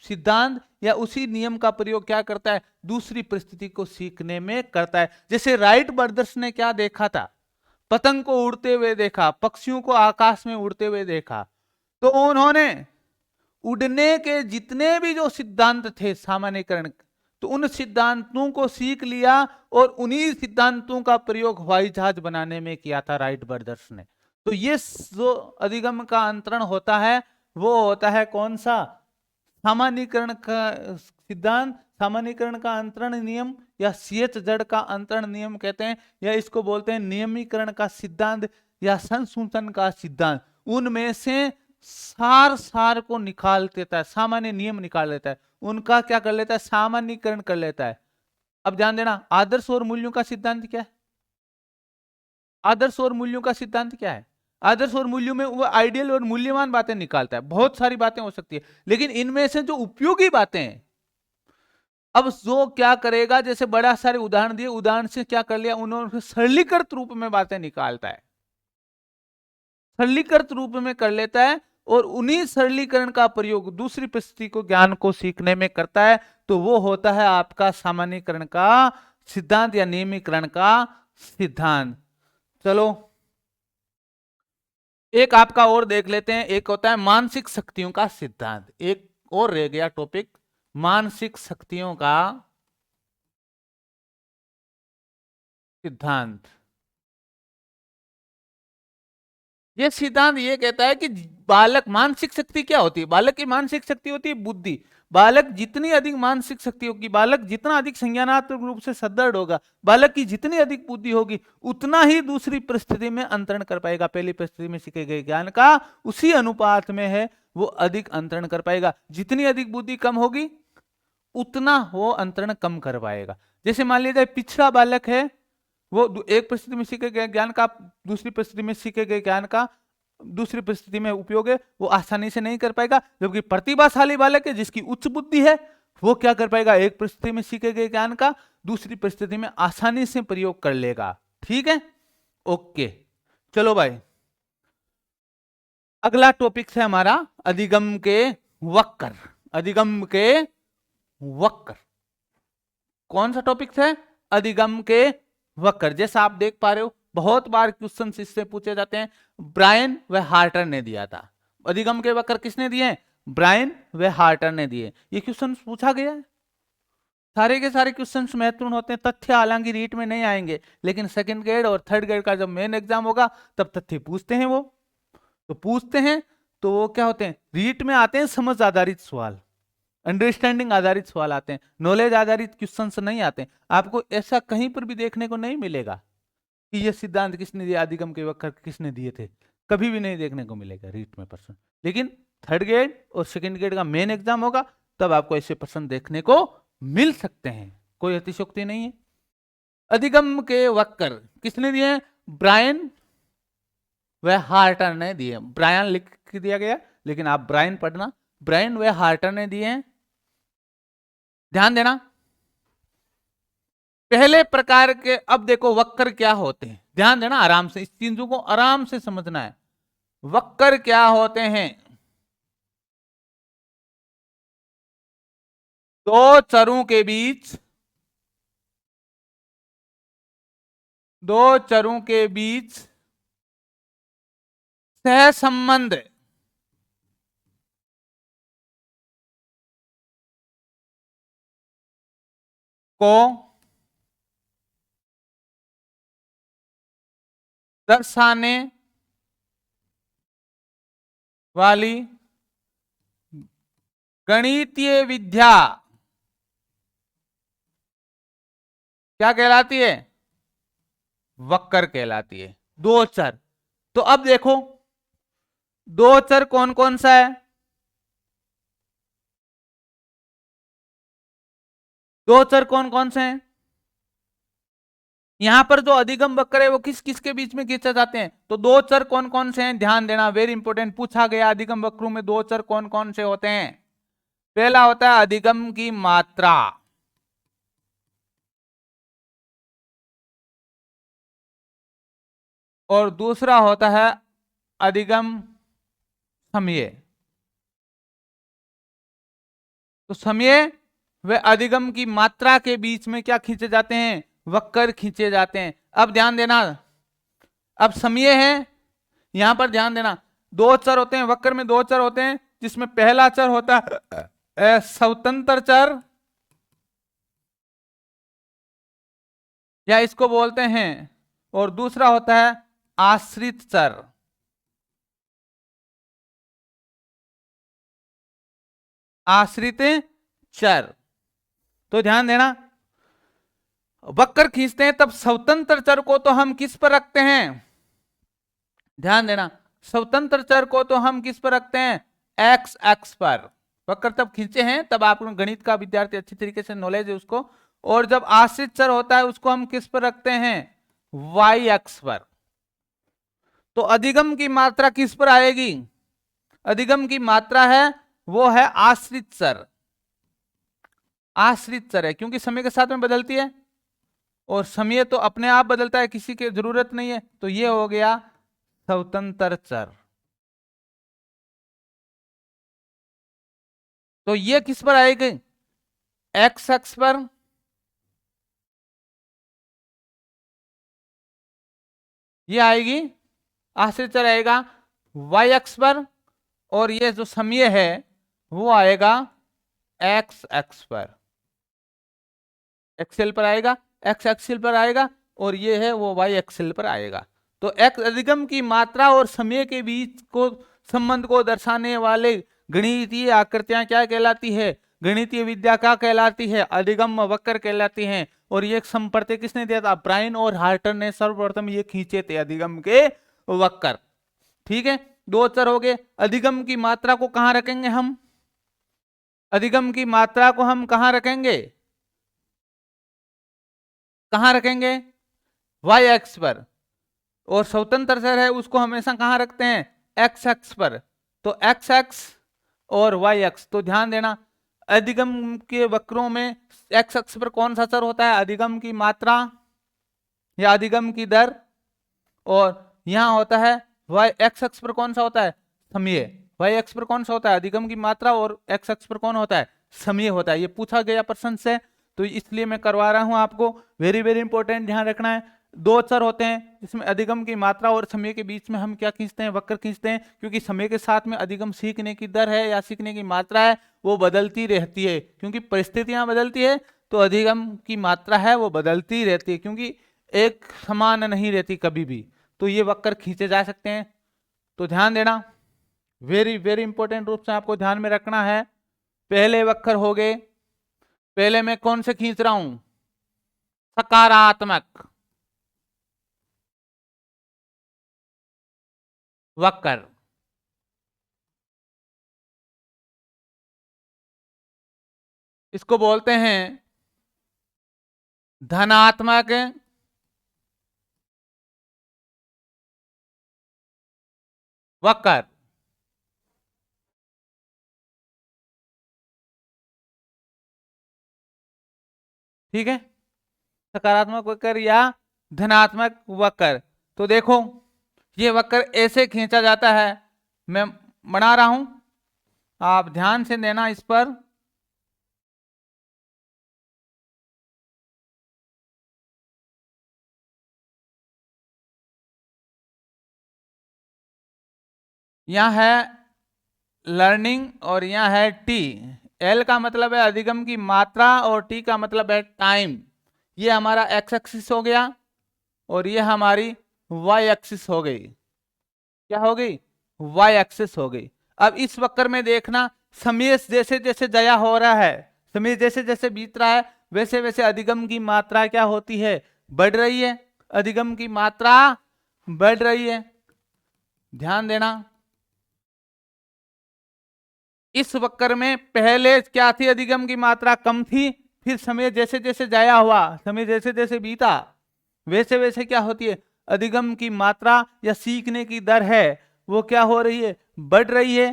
सिद्धांत या उसी नियम का प्रयोग क्या करता है? दूसरी परिस्थिति को सीखने में करता है। जैसे राइट ब्रदर्स ने क्या देखा था? पतंग को उड़ते हुए देखा, पक्षियों को आकाश में उड़ते हुए देखा, तो उन्होंने उड़ने के जितने भी जो सिद्धांत थे सामान्यीकरण, तो उन सिद्धांतों को सीख लिया और उन्हीं सिद्धांतों का प्रयोग हवाई जहाज बनाने में किया था राइट ब्रदर्स ने। तो ये जो अधिगम का अंतरण होता है वो होता है कौन सा? सामान्यीकरण का सिद्धांत, सामान्यीकरण का अंतरण नियम, या सीएच जड़ का अंतरण नियम कहते हैं, या इसको बोलते हैं नियमीकरण का सिद्धांत या संसूचन का सिद्धांत। उनमें से सार को निकाल देता है, सामान्य नियम निकाल लेता है, उनका क्या कर लेता है? सामान्यीकरण कर लेता है। अब ध्यान देना, आदर्श और मूल्यों का सिद्धांत क्या है? आदर्श और मूल्यों का सिद्धांत क्या है? आदर्श और मूल्यों में वो आइडियल और मूल्यवान बातें निकालता है। बहुत सारी बातें हो सकती है, लेकिन इनमें से जो उपयोगी बातें हैं, अब जो क्या करेगा, जैसे बड़ा सारे उदाहरण दिए, उदाहरण से क्या कर लिया उन्होंने? सरलीकृत रूप में बातें निकालता है, सरलीकृत रूप में कर लेता है, और उन्हीं सरलीकरण का प्रयोग दूसरी परिस्थिति को ज्ञान को सीखने में करता है। तो वो होता है आपका सामान्यीकरण का सिद्धांत या नियमीकरण का सिद्धांत। चलो एक आपका और देख लेते हैं, एक होता है मानसिक शक्तियों का सिद्धांत। एक और रह गया टॉपिक, मानसिक शक्तियों का सिद्धांत। ये सिद्धांत ये कहता है कि बालक, मानसिक शक्ति क्या होती है? बालक की मानसिक शक्ति होती है बुद्धि। बालक जितनी अधिक मानसिक शक्ति होगी, बालक जितना अधिक संज्ञानात्मक रूप से सदृढ़ होगा, बालक की जितनी अधिक बुद्धि होगी, उतना ही दूसरी परिस्थिति में अंतरण कर पाएगा। पहली परिस्थिति में सीखे गए ज्ञान का उसी अनुपात में है वो अधिक अंतरण कर पाएगा। जितनी अधिक बुद्धि कम होगी उतना वो अंतरण कम कर पाएगा। जैसे मान लीजिए पिछड़ा बालक है, वो एक परिस्थिति में सीखे गए ज्ञान का दूसरी परिस्थिति में सीखे गए ज्ञान का दूसरी परिस्थिति में उपयोग है, वो आसानी से नहीं कर पाएगा। जबकि प्रतिभाशाली बालक है जिसकी उच्च बुद्धि है, वो क्या कर पाएगा, एक परिस्थिति में सीखे गए ज्ञान का दूसरी परिस्थिति में आसानी से प्रयोग कर लेगा। ठीक है, ओके। चलो भाई, अगला टॉपिक है हमारा अधिगम के वक्र। अधिगम के वक्र कौन सा टॉपिक है? अधिगम के वक्र। जैसा आप देख पा रहे हो बहुत बार क्वेश्चन इससे पूछे जाते हैं। ब्रायन व हार्टर ने दिया था। अधिगम के वक्र किसने दिए? ब्रायन व हार्टर ने दिए। ये क्वेश्चन पूछा गया है। सारे के सारे क्वेश्चंस महत्वपूर्ण होते हैं। तथ्य हालांकि रीट में नहीं आएंगे, लेकिन सेकंड ग्रेड और थर्ड ग्रेड का जब मेन एग्जाम होगा तब तथ्य पूछते हैं। वो तो पूछते हैं तो वो क्या होते हैं, रीट में आते हैं समझ आधारित सवाल, अंडरस्टैंडिंग आधारित सवाल आते हैं, नॉलेज आधारित क्वेश्चंस नहीं आते। आपको ऐसा कहीं पर भी देखने को नहीं मिलेगा कि ये सिद्धांत किसने दिया, अधिगम के वक्र किसने दिए थे, कभी भी नहीं देखने को मिलेगा रीट में प्रश्न। लेकिन थर्ड ग्रेड और सेकंड ग्रेड का मेन एग्जाम होगा तब आपको ऐसे प्रश्न देखने को मिल सकते हैं, कोई अतिशयोक्ति नहीं है। अधिगम के वक्र किसने दिए? ब्रायन व हार्टर ने दिए। ब्रायन लिख दिया गया, लेकिन आप ब्रायन पढ़ना। ब्रायन व हार्टर ने दिए हैं। ध्यान देना, पहले प्रकार के, अब देखो वक्र क्या होते हैं, ध्यान देना आराम से, इस चीजों को आराम से समझना है। वक्र क्या होते हैं? दो चरों के बीच, दो चरों के बीच सहसंबंध को दर्शाने वाली गणितीय विद्या क्या कहलाती है? वक्र कहलाती है। दो चर, तो अब देखो दो चर कौन कौन सा है? दो चर कौन कौन से हैं? यहां पर जो अधिगम वक्र है वो किस किस के बीच में खींचे जाते हैं? तो दो चर कौन कौन से हैं? ध्यान देना, वेरी इंपॉर्टेंट, पूछा गया अधिगम वक्रों में दो चर कौन कौन से होते हैं। पहला होता है अधिगम की मात्रा, और दूसरा होता है अधिगम समय। तो समय व अधिगम की मात्रा के बीच में क्या खींचे जाते हैं? वक्र खींचे जाते हैं। अब ध्यान देना, अब समय है, यहां पर ध्यान देना, दो चर होते हैं वक्र में, दो चर होते हैं, जिसमें पहला चर होता है स्वतंत्र चर, या इसको बोलते हैं, और दूसरा होता है आश्रित चर। आश्रित चर, तो ध्यान देना, वक्र खींचते हैं तब स्वतंत्र चर को तो हम किस पर रखते हैं? ध्यान देना, स्वतंत्र चर को तो हम किस पर रखते हैं? एक्स एक्स पर। वक्र तब खींचे हैं तब आप गणित का विद्यार्थी अच्छी तरीके से नॉलेज है उसको। और जब आश्रित चर होता है उसको हम किस पर रखते हैं? वाई एक्स पर। तो अधिगम की मात्रा किस पर आएगी? अधिगम की मात्रा है वो है आश्रित चर। आश्रित चर है क्योंकि समय के साथ में बदलती है, और समय तो अपने आप बदलता है, किसी की जरूरत नहीं है। तो ये हो गया स्वतंत्र चर। तो ये किस पर आएगी? एक्स एक्स पर। ये आएगी आश्रित चर आएगा वाई एक्स पर, और ये जो समय है वो आएगा एक्स एक्स पर, एक्सेल पर आएगा, एक्स एक्सेल पर आएगा, और ये है वो वाई एक्सेल पर आएगा। तो एक्स अधिगम की मात्रा और समय के बीच को संबंध को दर्शाने वाले गणितीय आकृतियां क्या कहलाती है? गणितीय विद्या क्या कहलाती है? अधिगम वक्र कहलाती हैं। और ये संपर्क किसने दिया था? ब्रायन और हार्टर ने सर्वप्रथम ये खींचे थे अधिगम के वक्र। ठीक है, दो अक्षर हो गए। अधिगम की मात्रा को कहां रखेंगे हम? अधिगम की मात्रा को हम कहां रखेंगे? कहां रखेंगे? वाई एक्स पर। और स्वतंत्र चर है उसको हमेशा कहां रखते हैं? एक्स एक्स पर। तो एक्स एक्स और वाई एक्स। तो ध्यान देना, अधिगम के वक्रों में एक्स अक्ष पर कौन सा चर होता है? अधिगम की मात्रा या अधिगम की दर। और यहां होता है वाई एक्स अक्ष पर कौन सा होता है? समय। वाई एक्स पर कौन सा होता है? अधिगम की मात्रा। और एक्स अक्ष पर कौन होता है? समय होता है। ये पूछा गया प्रश्न से, तो इसलिए मैं करवा रहा हूं आपको। वेरी वेरी इंपॉर्टेंट, ध्यान रखना है। दो अक्षर होते हैं जिसमें अधिगम की मात्रा और समय के बीच में हम क्या खींचते हैं? वक्र खींचते हैं, क्योंकि समय के साथ में अधिगम सीखने की दर है या सीखने की मात्रा है वो बदलती रहती है, क्योंकि परिस्थितियां बदलती है तो अधिगम की मात्रा है वो बदलती रहती है, क्योंकि एक समान नहीं रहती कभी भी। तो ये वक्र खींचे जा सकते हैं। तो ध्यान देना, वेरी वेरी इंपॉर्टेंट रूप से आपको ध्यान में रखना है। पहले वक्र हो गए, पहले मैं कौन से खींच रहा हूं? सकारात्मक वक्र। इसको बोलते हैं धनात्मक वक्र। ठीक है, सकारात्मक वक्र या धनात्मक वक्र। तो देखो, ये वक्र ऐसे खींचा जाता है, मैं बना रहा हूं, आप ध्यान से देना इस पर। यहां है लर्निंग और यहां है टी। एल का मतलब है अधिगम की मात्रा और टी का मतलब है टाइम। ये हमारा एक्स एक्सिस हो गया और ये हमारी वाई एक्सिस हो गई। क्या हो गई? वाई एक्सिस हो गई। अब इस वक्र में देखना, समय जैसे जैसे जया हो रहा है, समय जैसे जैसे बीत रहा है, वैसे वैसे अधिगम की मात्रा क्या होती है? बढ़ रही है। अधिगम की मात्रा बढ़ रही है। ध्यान देना, इस वक्र में पहले क्या थी? अधिगम की मात्रा कम थी, फिर समय जैसे जैसे जाया हुआ, समय जैसे जैसे बीता, वैसे वैसे क्या होती है? अधिगम की मात्रा या सीखने की दर है वो क्या हो रही है? बढ़ रही है।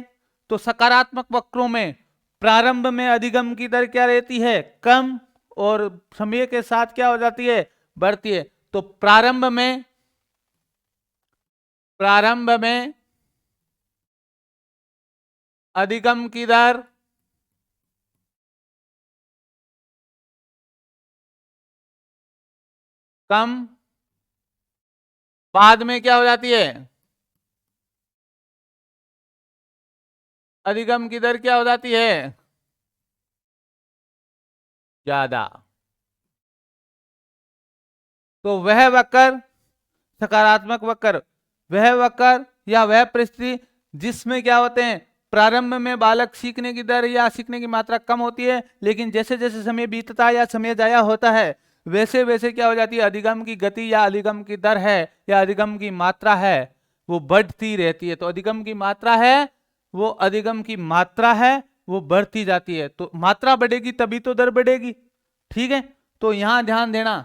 तो सकारात्मक वक्रों में प्रारंभ में अधिगम की दर क्या रहती है? कम, और समय के साथ क्या हो जाती है? बढ़ती है। तो प्रारंभ में अधिगम की दर कम, बाद में क्या हो जाती है? अधिगम की दर क्या हो जाती है? ज्यादा। तो वह वक्र, सकारात्मक वक्र, वह वक्र या वह परिस्थिति जिसमें क्या होते हैं? प्रारंभ में बालक सीखने की दर या सीखने की मात्रा कम होती है, लेकिन जैसे जैसे समय बीतता है या समय जाया होता है, वैसे वैसे क्या हो जाती है? अधिगम की गति या अधिगम की दर है या अधिगम की मात्रा है वो बढ़ती रहती है। तो अधिगम की मात्रा है वो, अधिगम की मात्रा है वो बढ़ती जाती है। तो मात्रा बढ़ेगी तभी तो दर बढ़ेगी। ठीक है, तो यहां ध्यान देना,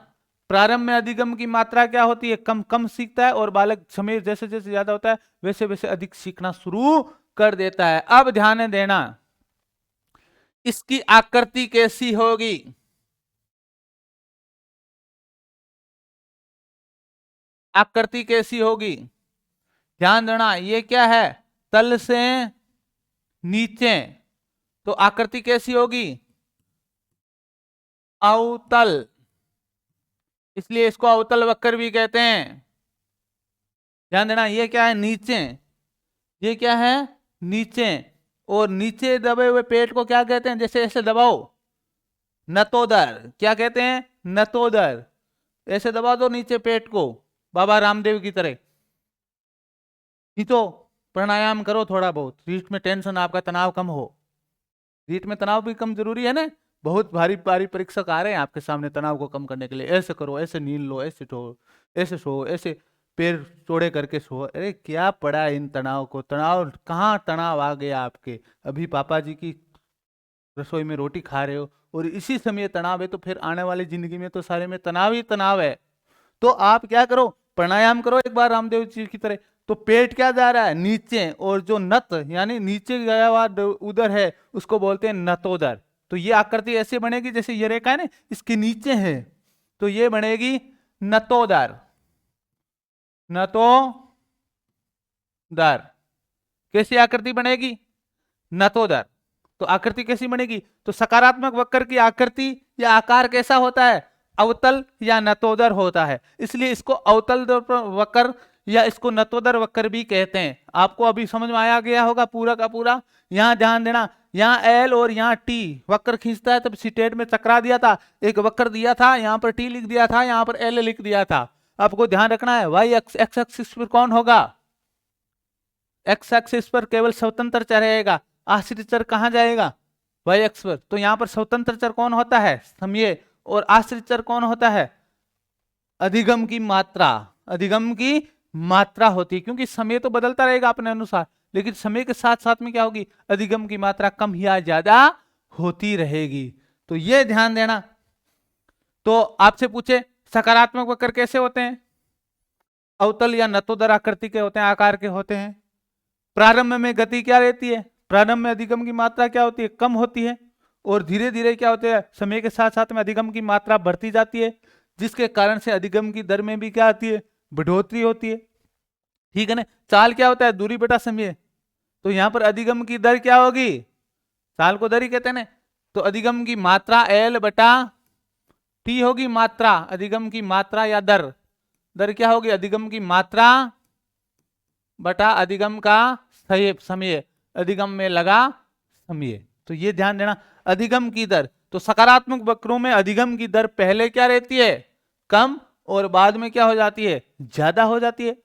प्रारंभ में अधिगम की मात्रा क्या होती है? कम कम सीखता है, और बालक समय जैसे जैसे ज्यादा होता है वैसे वैसे अधिक सीखना शुरू कर देता है। अब ध्यान देना, इसकी आकृति कैसी होगी? आकृति कैसी होगी? ध्यान देना, ये क्या है? तल से नीचे। तो आकृति कैसी होगी? अवतल। इसलिए इसको अवतल वक्र भी कहते हैं। ध्यान देना, ये क्या है? नीचे। ये क्या है? नीचे। और नीचे दबे हुए पेट को क्या कहते हैं? जैसे ऐसे दबाओ, नतोदर। क्या कहते हैं? नतोदर। ऐसे दबा दो नीचे पेट को, बाबा रामदेव की तरह। खींचो, प्राणायाम करो थोड़ा बहुत, रीट में टेंशन, आपका तनाव कम हो। रीट में तनाव भी कम जरूरी है ना। बहुत भारी भारी परीक्षक आ रहे हैं आपके सामने तनाव को कम करने के लिए। ऐसे करो, ऐसे नींद लो, ऐसे सो, ऐसे सो, ऐसे पैर चौड़े करके सो। अरे क्या पड़ा इन तनाव को, तनाव कहाँ तनाव आ गया आपके, अभी पापा जी की रसोई में रोटी खा रहे हो और इसी समय तनाव है, तो फिर आने वाली जिंदगी में तो सारे में तनाव ही तनाव है। तो आप क्या करो, प्राणायाम करो एक बार रामदेव जी की तरह। तो पेट क्या जा रहा है नीचे, और जो नत यानी नीचे गया हुआ उदर है उसको बोलते हैं नतोदर। तो ये आकृति ऐसे बनेगी जैसे ये रेखा है ना, इसके नीचे है, तो ये बनेगी नतोदर। नतोदर कैसी आकृति बनेगी, नतोदर। तो आकृति कैसी बनेगी, तो सकारात्मक वक्र की आकृति या आकार कैसा होता है, अवतल या नतोदर होता है, इसलिए इसको अवतल वक्र या इसको नतोदर वक्र भी कहते हैं। आपको अभी समझ में आया गया होगा पूरा का पूरा। यहां ध्यान देना, यहाँ एल और यहाँ टी वक्र खींचता है, तब सीटेट में चकरा दिया था, एक वक्र दिया था, यहाँ पर टी लिख दिया था, यहाँ पर एल लिख दिया था। आपको ध्यान रखना है वाई एक्स एक्सिस पर कौन होगा, एक्स एक्सिस पर केवल स्वतंत्र चर रहेगा, आश्रित चर कहां जाएगा, वाई एक्स पर। तो यहां पर स्वतंत्र चर कौन होता है, समय, और आश्रित चर कौन होता है, अधिगम की मात्रा। अधिगम की मात्रा होती है, क्योंकि समय तो बदलता रहेगा अपने अनुसार, लेकिन समय के साथ साथ में क्या होगी, अधिगम की मात्रा कम या ज्यादा होती रहेगी। तो ये ध्यान देना। तो आपसे पूछे सकारात्मक वक्र कैसे होते हैं, अवतल या नतोदर आकृति के होते हैं, आकार के होते हैं। प्रारंभ में गति क्या रहती है, प्रारंभ में अधिगम की मात्रा क्या होती है, कम होती है, और धीरे धीरे क्या होता है, समय के साथ साथ में अधिगम की मात्रा बढ़ती जाती है, जिसके कारण से अधिगम की दर में भी क्या आती है, बढ़ोतरी होती है। ठीक है ना। चाल क्या होता है, दूरी बटा समय। तो यहां पर अधिगम की दर क्या होगी, चाल को दर ही कहते हैं ना। तो अधिगम की मात्रा एल बटा टी होगी, मात्रा, अधिगम की मात्रा या दर। दर क्या होगी, अधिगम की मात्रा बटा अधिगम का समय, अधिगम में लगा समय। तो ये ध्यान देना, अधिगम की दर। तो सकारात्मक वक्रों में अधिगम की दर पहले क्या रहती है, कम, और बाद में क्या हो जाती है, ज्यादा हो जाती है।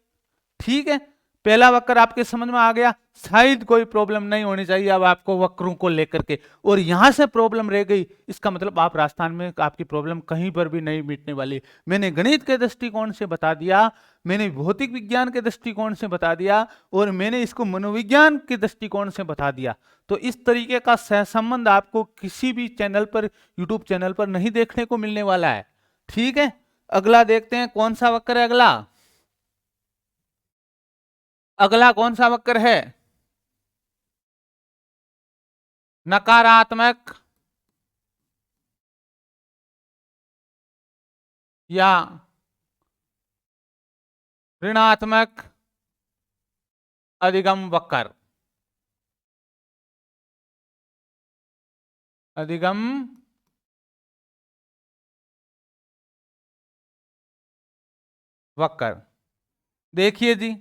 ठीक है, पहला वक्र आपके समझ में आ गया, शायद कोई प्रॉब्लम नहीं होनी चाहिए अब आपको वक्रों को लेकर के। और यहां से प्रॉब्लम रह गई, इसका मतलब आप राजस्थान में आपकी प्रॉब्लम कहीं पर भी नहीं मिटने वाली। मैंने गणित के दृष्टिकोण से बता दिया, मैंने भौतिक विज्ञान के दृष्टिकोण से बता दिया, और मैंने इसको मनोविज्ञान के दृष्टिकोण से बता दिया। तो इस तरीके का सहसंबंध आपको किसी भी चैनल पर, यूट्यूब चैनल पर नहीं देखने को मिलने वाला है। ठीक है, अगला देखते हैं कौन सा वक्र है अगला। अगला कौन सा वक्र है, नकारात्मक या ऋणात्मक अधिगम वक्र। अधिगम वक्र देखिए जी,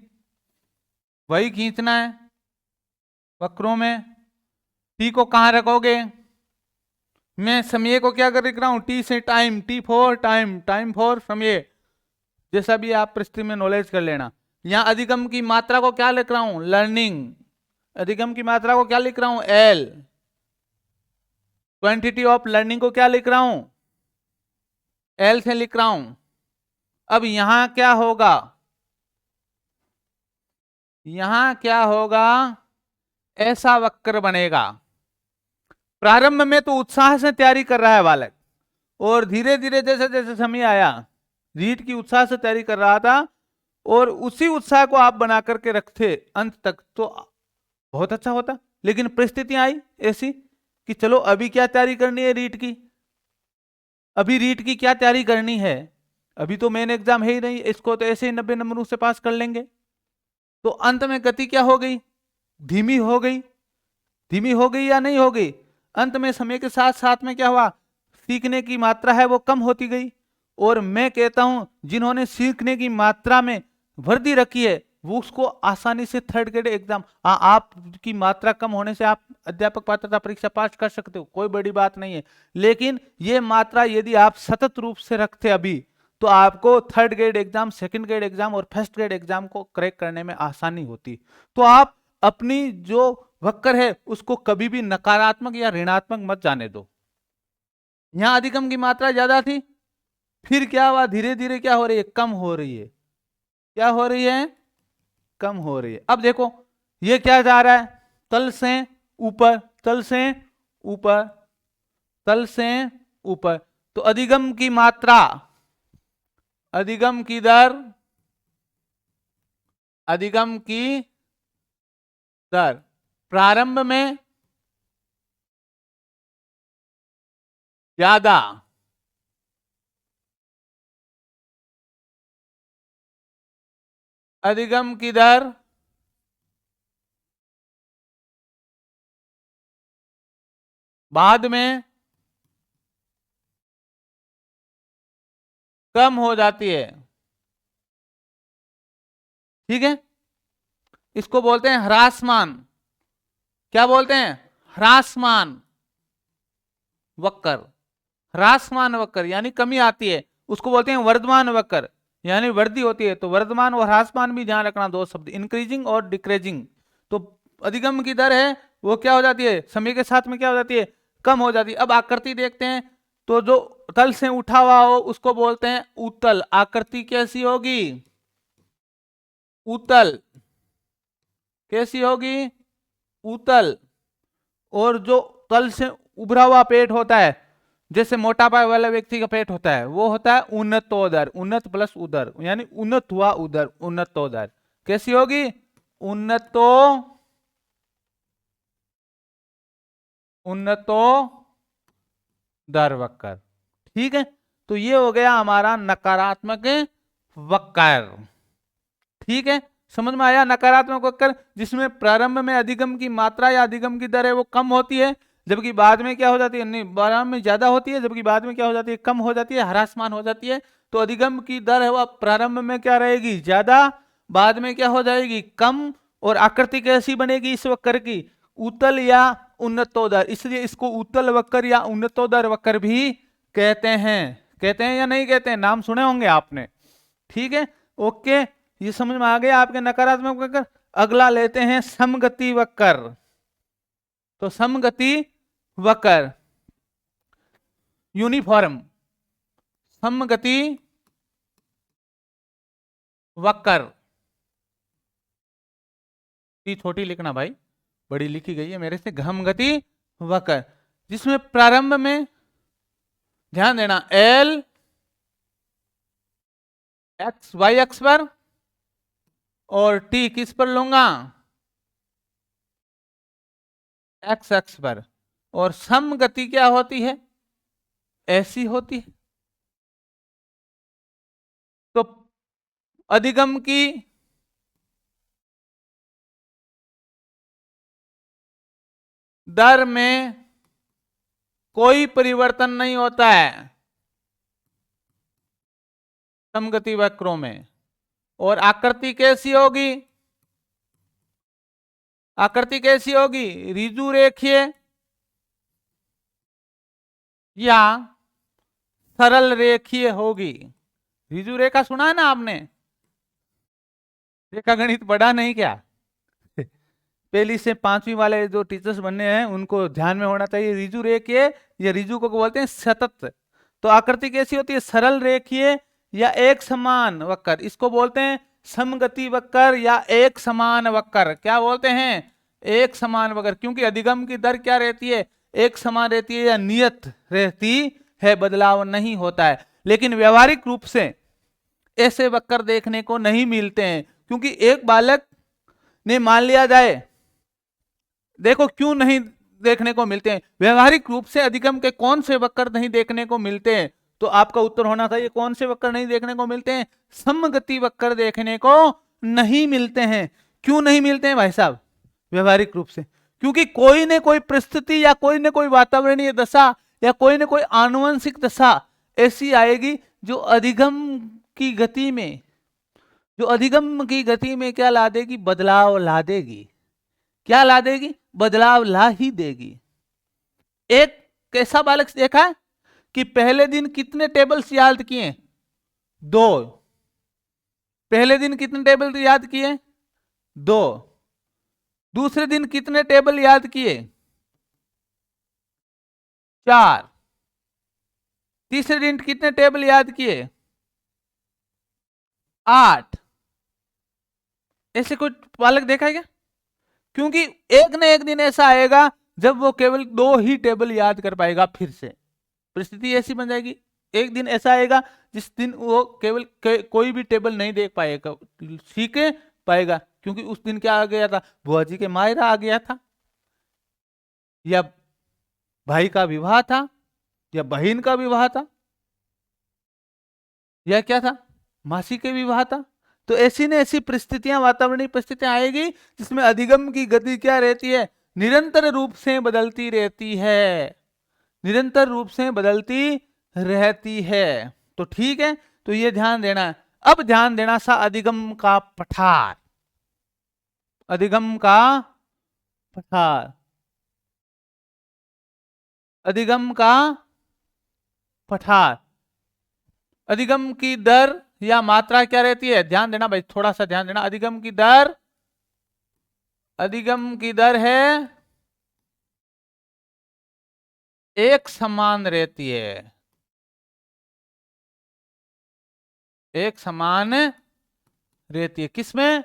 वही खींचना है वक्रों में। टी को कहां रखोगे, मैं समय को क्या कर लिख रहा हूं, टी से time, T for time, time for समय, जैसा भी आप पृष्ठ में नॉलेज कर लेना। यहां अधिगम की मात्रा को क्या लिख रहा हूं, लर्निंग। अधिगम की मात्रा को क्या लिख रहा हूं, एल। क्वांटिटी ऑफ लर्निंग को क्या लिख रहा हूं, एल से लिख रहा हूं। अब यहां क्या होगा, यहां क्या होगा, ऐसा वक्र बनेगा। प्रारंभ में तो उत्साह से तैयारी कर रहा है बालक, और धीरे धीरे जैसे जैसे समय आया, रीट की उत्साह से तैयारी कर रहा था, और उसी उत्साह को आप बना करके रखते अंत तक तो बहुत अच्छा होता। लेकिन परिस्थितियां आई ऐसी कि चलो अभी क्या तैयारी करनी है रीट की, अभी रीट की क्या तैयारी करनी है, अभी तो मेन एग्जाम है ही नहीं, इसको तो ऐसे ही 90 नंबरों से पास कर लेंगे। तो अंत में गति क्या हो गई, धीमी हो गई। धीमी हो गई या नहीं हो गई, अंत में समय के साथ साथ में क्या हुआ, सीखने की मात्रा है वो कम होती गई। और मैं कहता हूं जिन्होंने सीखने की मात्रा में वृद्धि रखी है वो उसको आसानी से थर्ड ग्रेड एग्जाम, आपकी मात्रा कम होने से आप अध्यापक पात्रता परीक्षा पास कर सकते हो, कोई बड़ी बात नहीं है। लेकिन ये मात्रा यदि आप सतत रूप से रखते अभी, तो आपको third grade exam, second grade exam और फर्स्ट ग्रेड एग्जाम को क्रैक करने में आसानी होती। तो आप अपनी जो वक्र है उसको कभी भी नकारात्मक या ऋणात्मक मत जाने दो। यहां अधिगम की मात्रा ज्यादा थी, फिर क्या हुआ, धीरे धीरे क्या हो रही है, कम हो रही है। क्या हो रही है, कम हो रही है। अब देखो ये क्या जा रहा है, तल से ऊपर, तल से ऊपर, तल से ऊपर। तो अधिगम की मात्रा, अधिगम की दर, अधिगम की दर प्रारंभ में ज्यादा, अधिगम की दर बाद में कम हो जाती है। ठीक है, इसको बोलते हैं ह्रासमान। क्या बोलते हैं, ह्रासमान वक्र। ह्रासमान वक्र यानी कमी आती है, उसको बोलते हैं वर्धमान वक्र, यानी वृद्धि होती है। तो वर्धमान और ह्रासमान भी ध्यान रखना, दो शब्द, इंक्रीजिंग और डिक्रीजिंग। तो अधिगम की दर है वो क्या हो जाती है, समय के साथ में क्या हो जाती है, कम हो जाती है। अब आकृति देखते हैं, तो जो तल से उठा हुआ हो उसको बोलते हैं उत्तल। आकृति कैसी होगी, उत्तल। कैसी होगी, उत्तल। और जो तल से उभरा हुआ पेट होता है, जैसे मोटापा वाला व्यक्ति का पेट होता है, वो होता है उन्नतोदर। उन्नत प्लस उदर यानी उन्नत हुआ उदर, उन्नतोदर। कैसी होगी, उन्नतो, उन्नतो दर वक्र। ठीक है, तो ये हो गया हमारा नकारात्मक वक्र। ठीक है, समझ में आया, नकारात्मक वक्र जिसमें प्रारंभ में अधिगम की मात्रा या अधिगम की दर है वो कम होती है, जबकि बाद में क्या हो जाती है, नहीं प्रारंभ में ज्यादा होती है, जबकि बाद में क्या हो जाती है, कम हो जाती है, ह्रासमान हो जाती है। तो अधिगम की दर है वह प्रारंभ में क्या रहेगी, ज्यादा, बाद में क्या हो जाएगी, कम। और आकृति कैसी बनेगी इस वक्र की, उत्तल या उन्नतोदर, इसलिए इसको उत्तल वक्र या उन्नतोदर वक्र भी कहते हैं। कहते हैं या नहीं कहते हैं, नाम सुने होंगे आपने। ठीक है, ओके, ये समझ में आ गया आपके नकारात्मक वक्र। अगला लेते हैं समगति वक्र। तो समगति वक्र, यूनिफॉर्म समगति वक्र, छोटी लिखना भाई, बड़ी लिखी गई है मेरे से। घमगति वक्र जिसमें प्रारंभ में ध्यान देना एल एक्स वाई एक्स पर और टी किस पर लूंगा, एक्स एक्स पर। और समगति क्या होती है, ऐसी होती है। तो अधिगम की दर में कोई परिवर्तन नहीं होता है समगति वक्रों में। और आकृति कैसी होगी, आकृति कैसी होगी, रिजु रेखीय या सरल रेखीय होगी। रिजु रेखा सुना है ना आपने, रेखा गणित पढ़ा नहीं क्या? पहली से पांचवी वाले जो टीचर्स बनने हैं उनको ध्यान में होना चाहिए। रिजु रेखीय या रिजु को बोलते हैं सतत। तो आकृति कैसी होती है, सरल रेखीय या एक समान वक्र, इसको बोलते हैं समगति वक्र या एक समान वक्र। क्या बोलते हैं, एक समान वक्र, क्योंकि अधिगम की दर क्या रहती है, एक समान रहती है या नियत रहती है, बदलाव नहीं होता है। लेकिन व्यवहारिक रूप से ऐसे वक्र देखने को नहीं मिलते हैं, क्योंकि एक बालक ने मान लिया जाए, देखो क्यों नहीं देखने को मिलते हैं, व्यवहारिक रूप से अधिगम के कौन से वक्र नहीं देखने को मिलते हैं। तो आपका उत्तर होना चाहिए कौन से वक्र नहीं देखने को मिलते हैं, समगति वक्र देखने को नहीं मिलते हैं। क्यों नहीं मिलते हैं भाई साहब, व्यवहारिक रूप से, क्योंकि कोई न कोई परिस्थिति या कोई न कोई वातावरणीय दशा या कोई न कोई आनुवंशिक दशा ऐसी आएगी जो अधिगम की गति में, जो अधिगम की गति में क्या ला देगी, बदलाव ला देगी। क्या ला देगी, बदलाव ला ही देगी। एक कैसा बालक देखा है कि पहले दिन कितने टेबल्स याद किए, 2। पहले दिन कितने टेबल याद किए, 2। दूसरे दिन कितने टेबल याद किए, 4। तीसरे दिन कितने टेबल याद किए, 8। ऐसे कोई बालक देखा है क्या? क्योंकि एक न एक दिन ऐसा आएगा जब वो केवल 2 ही टेबल याद कर पाएगा, फिर से परिस्थिति ऐसी बन जाएगी। एक दिन ऐसा आएगा जिस दिन वो केवल कोई भी टेबल नहीं देख पाएगा, सीख पाएगा, क्योंकि उस दिन क्या आ गया था, बुआ जी के मायरा आ गया था, या भाई का विवाह था, या बहन का विवाह था, या क्या था, मासी के विवाह था। तो ऐसी न ऐसी परिस्थितियां, वातावरणीय परिस्थितियां आएगी जिसमें अधिगम की गति क्या रहती है, निरंतर रूप से बदलती रहती है, निरंतर रूप से बदलती रहती है। तो ठीक है, तो ये ध्यान देना है। अब ध्यान देना सा अधिगम का पठार, अधिगम का पठार, अधिगम का पठार। अधिगम की दर या मात्रा क्या रहती है, ध्यान देना भाई, थोड़ा सा ध्यान देना। अधिगम की दर, अधिगम की दर है एक समान रहती है, एक समान रहती है। किसमें?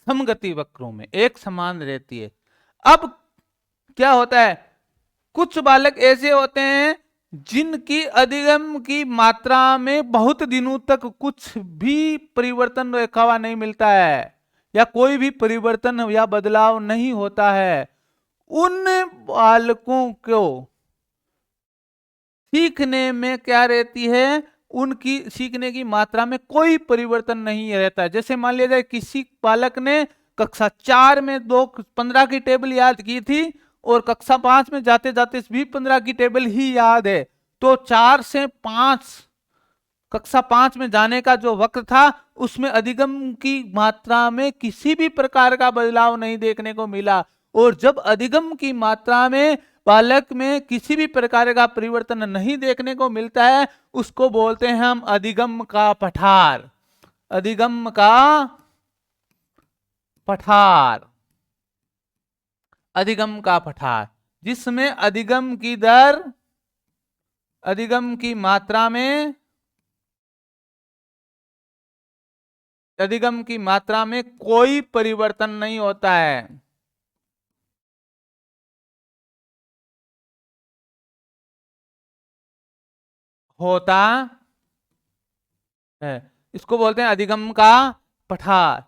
समगति वक्रों में एक समान रहती है। अब क्या होता है, कुछ बालक ऐसे होते हैं जिनकी अधिगम की मात्रा में बहुत दिनों तक कुछ भी परिवर्तन देखा हुआ नहीं मिलता है, या कोई भी परिवर्तन या बदलाव नहीं होता है। उन बालकों को सीखने में क्या रहती है, उनकी सीखने की मात्रा में कोई परिवर्तन नहीं रहता। जैसे मान लिया जाए किसी बालक ने कक्षा 4 में 15 की टेबल याद की थी, और कक्षा 5 में जाते जाते भी 15 की टेबल ही याद है, तो 4 से 5, कक्षा 5 में जाने का जो वक्त था, उसमें अधिगम की मात्रा में किसी भी प्रकार का बदलाव नहीं देखने को मिला। और जब अधिगम की मात्रा में बालक में किसी भी प्रकार का परिवर्तन नहीं देखने को मिलता है, उसको बोलते हैं हम अधिगम का पठार, अधिगम का पठार, अधिगम का पठार, जिसमें अधिगम की दर, अधिगम की मात्रा में, अधिगम की मात्रा में कोई परिवर्तन नहीं होता है। होता है, इसको बोलते हैं अधिगम का पठार,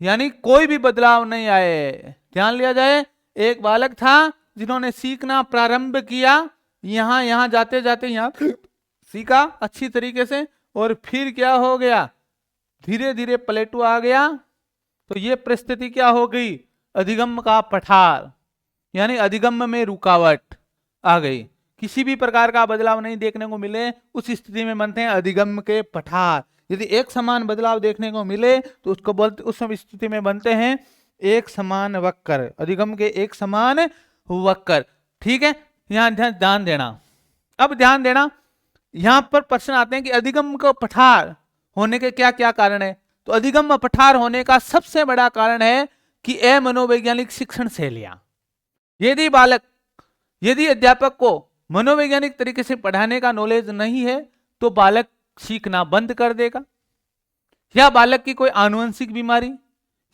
यानी कोई भी बदलाव नहीं आए। ध्यान लिया जाए, एक बालक था जिन्होंने सीखना प्रारंभ किया, यहां यहां जाते जाते यहां सीखा अच्छी तरीके से, और फिर क्या हो गया, धीरे धीरे प्लेटू आ गया। तो ये परिस्थिति क्या हो गई, अधिगम का पठार, यानी अधिगम में रुकावट आ गई, किसी भी प्रकार का बदलाव नहीं देखने को मिले, उस स्थिति में बनते हैं अधिगम के पठार। यदि एक समान बदलाव देखने को मिले तो उसको बोलते, उस स्थिति में बनते हैं एक समान वक्र, अधिगम के एक समान वक्र। ठीक है, यहां ध्यान देना। अब ध्यान देना, यहां पर प्रश्न आते हैं कि अधिगम को पठार होने के क्या क्या कारण है। तो अधिगम पठार होने का सबसे बड़ा कारण है कि अमनोवैज्ञानिक शिक्षण शैलियां। यदि बालक, यदि अध्यापक को मनोवैज्ञानिक तरीके से पढ़ाने का नॉलेज नहीं है, तो बालक सीखना बंद कर देगा, या बालक की कोई आनुवंशिक बीमारी,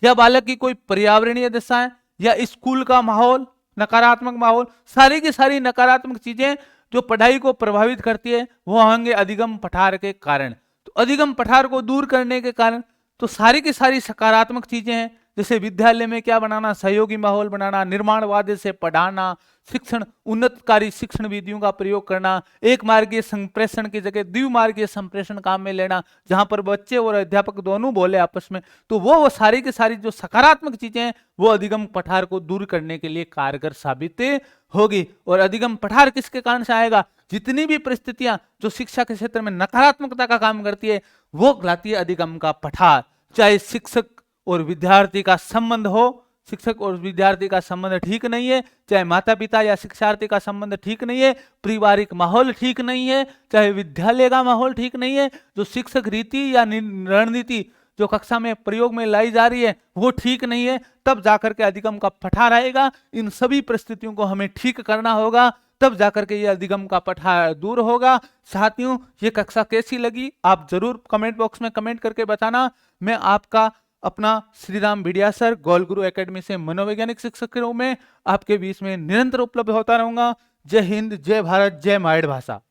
या बालक की कोई पर्यावरणीय दशाएं, या स्कूल का माहौल, नकारात्मक माहौल, सारी की सारी नकारात्मक चीजें जो पढ़ाई को प्रभावित करती है, वो होंगे अधिगम पठार के कारण। तो अधिगम पठार को दूर करने के कारण तो सारी की सारी सकारात्मक चीजें हैं, जैसे विद्यालय में क्या बनाना, सहयोगी माहौल बनाना, निर्माणवाद से पढ़ाना, शिक्षण, उन्नतकारी शिक्षण विधियों का प्रयोग करना, एक मार्गीय संप्रेषण की जगह द्विमार्गीय संप्रेषण काम में लेना, जहां पर बच्चे और अध्यापक दोनों बोले आपस में, तो वो सारी की सारी जो सकारात्मक चीजें हैं, वो अधिगम पठार को दूर करने के लिए कारगर साबित होगी। और अधिगम पठार किसके कारण से आएगा, जितनी भी परिस्थितियां जो शिक्षा के क्षेत्र में नकारात्मकता का काम करती है, वो लाती है अधिगम का पठार। चाहे शिक्षक और विद्यार्थी का संबंध हो, शिक्षक और विद्यार्थी का संबंध ठीक नहीं है, चाहे माता पिता या शिक्षार्थी का संबंध ठीक नहीं है, पारिवारिक माहौल ठीक नहीं है, चाहे विद्यालय का माहौल ठीक नहीं है, जो शिक्षक रीति या रणनीति जो कक्षा में प्रयोग में लाई जा रही है वो ठीक नहीं है, तब जाकर के अधिगम का पठार आएगा। इन सभी परिस्थितियों को हमें ठीक करना होगा, तब जाकर के ये अधिगम का पठार दूर होगा। साथियों, ये कक्षा कैसी लगी आप जरूर कमेंट बॉक्स में कमेंट करके बताना। मैं आपका अपना श्री राम भिड़िया सर गोल गुरु एकेडमी से मनोवैज्ञानिक शिक्षक के रूप में आपके बीच में निरंतर उपलब्ध होता रहूंगा। जय हिंद, जय भारत, जय मायड़ भाषा।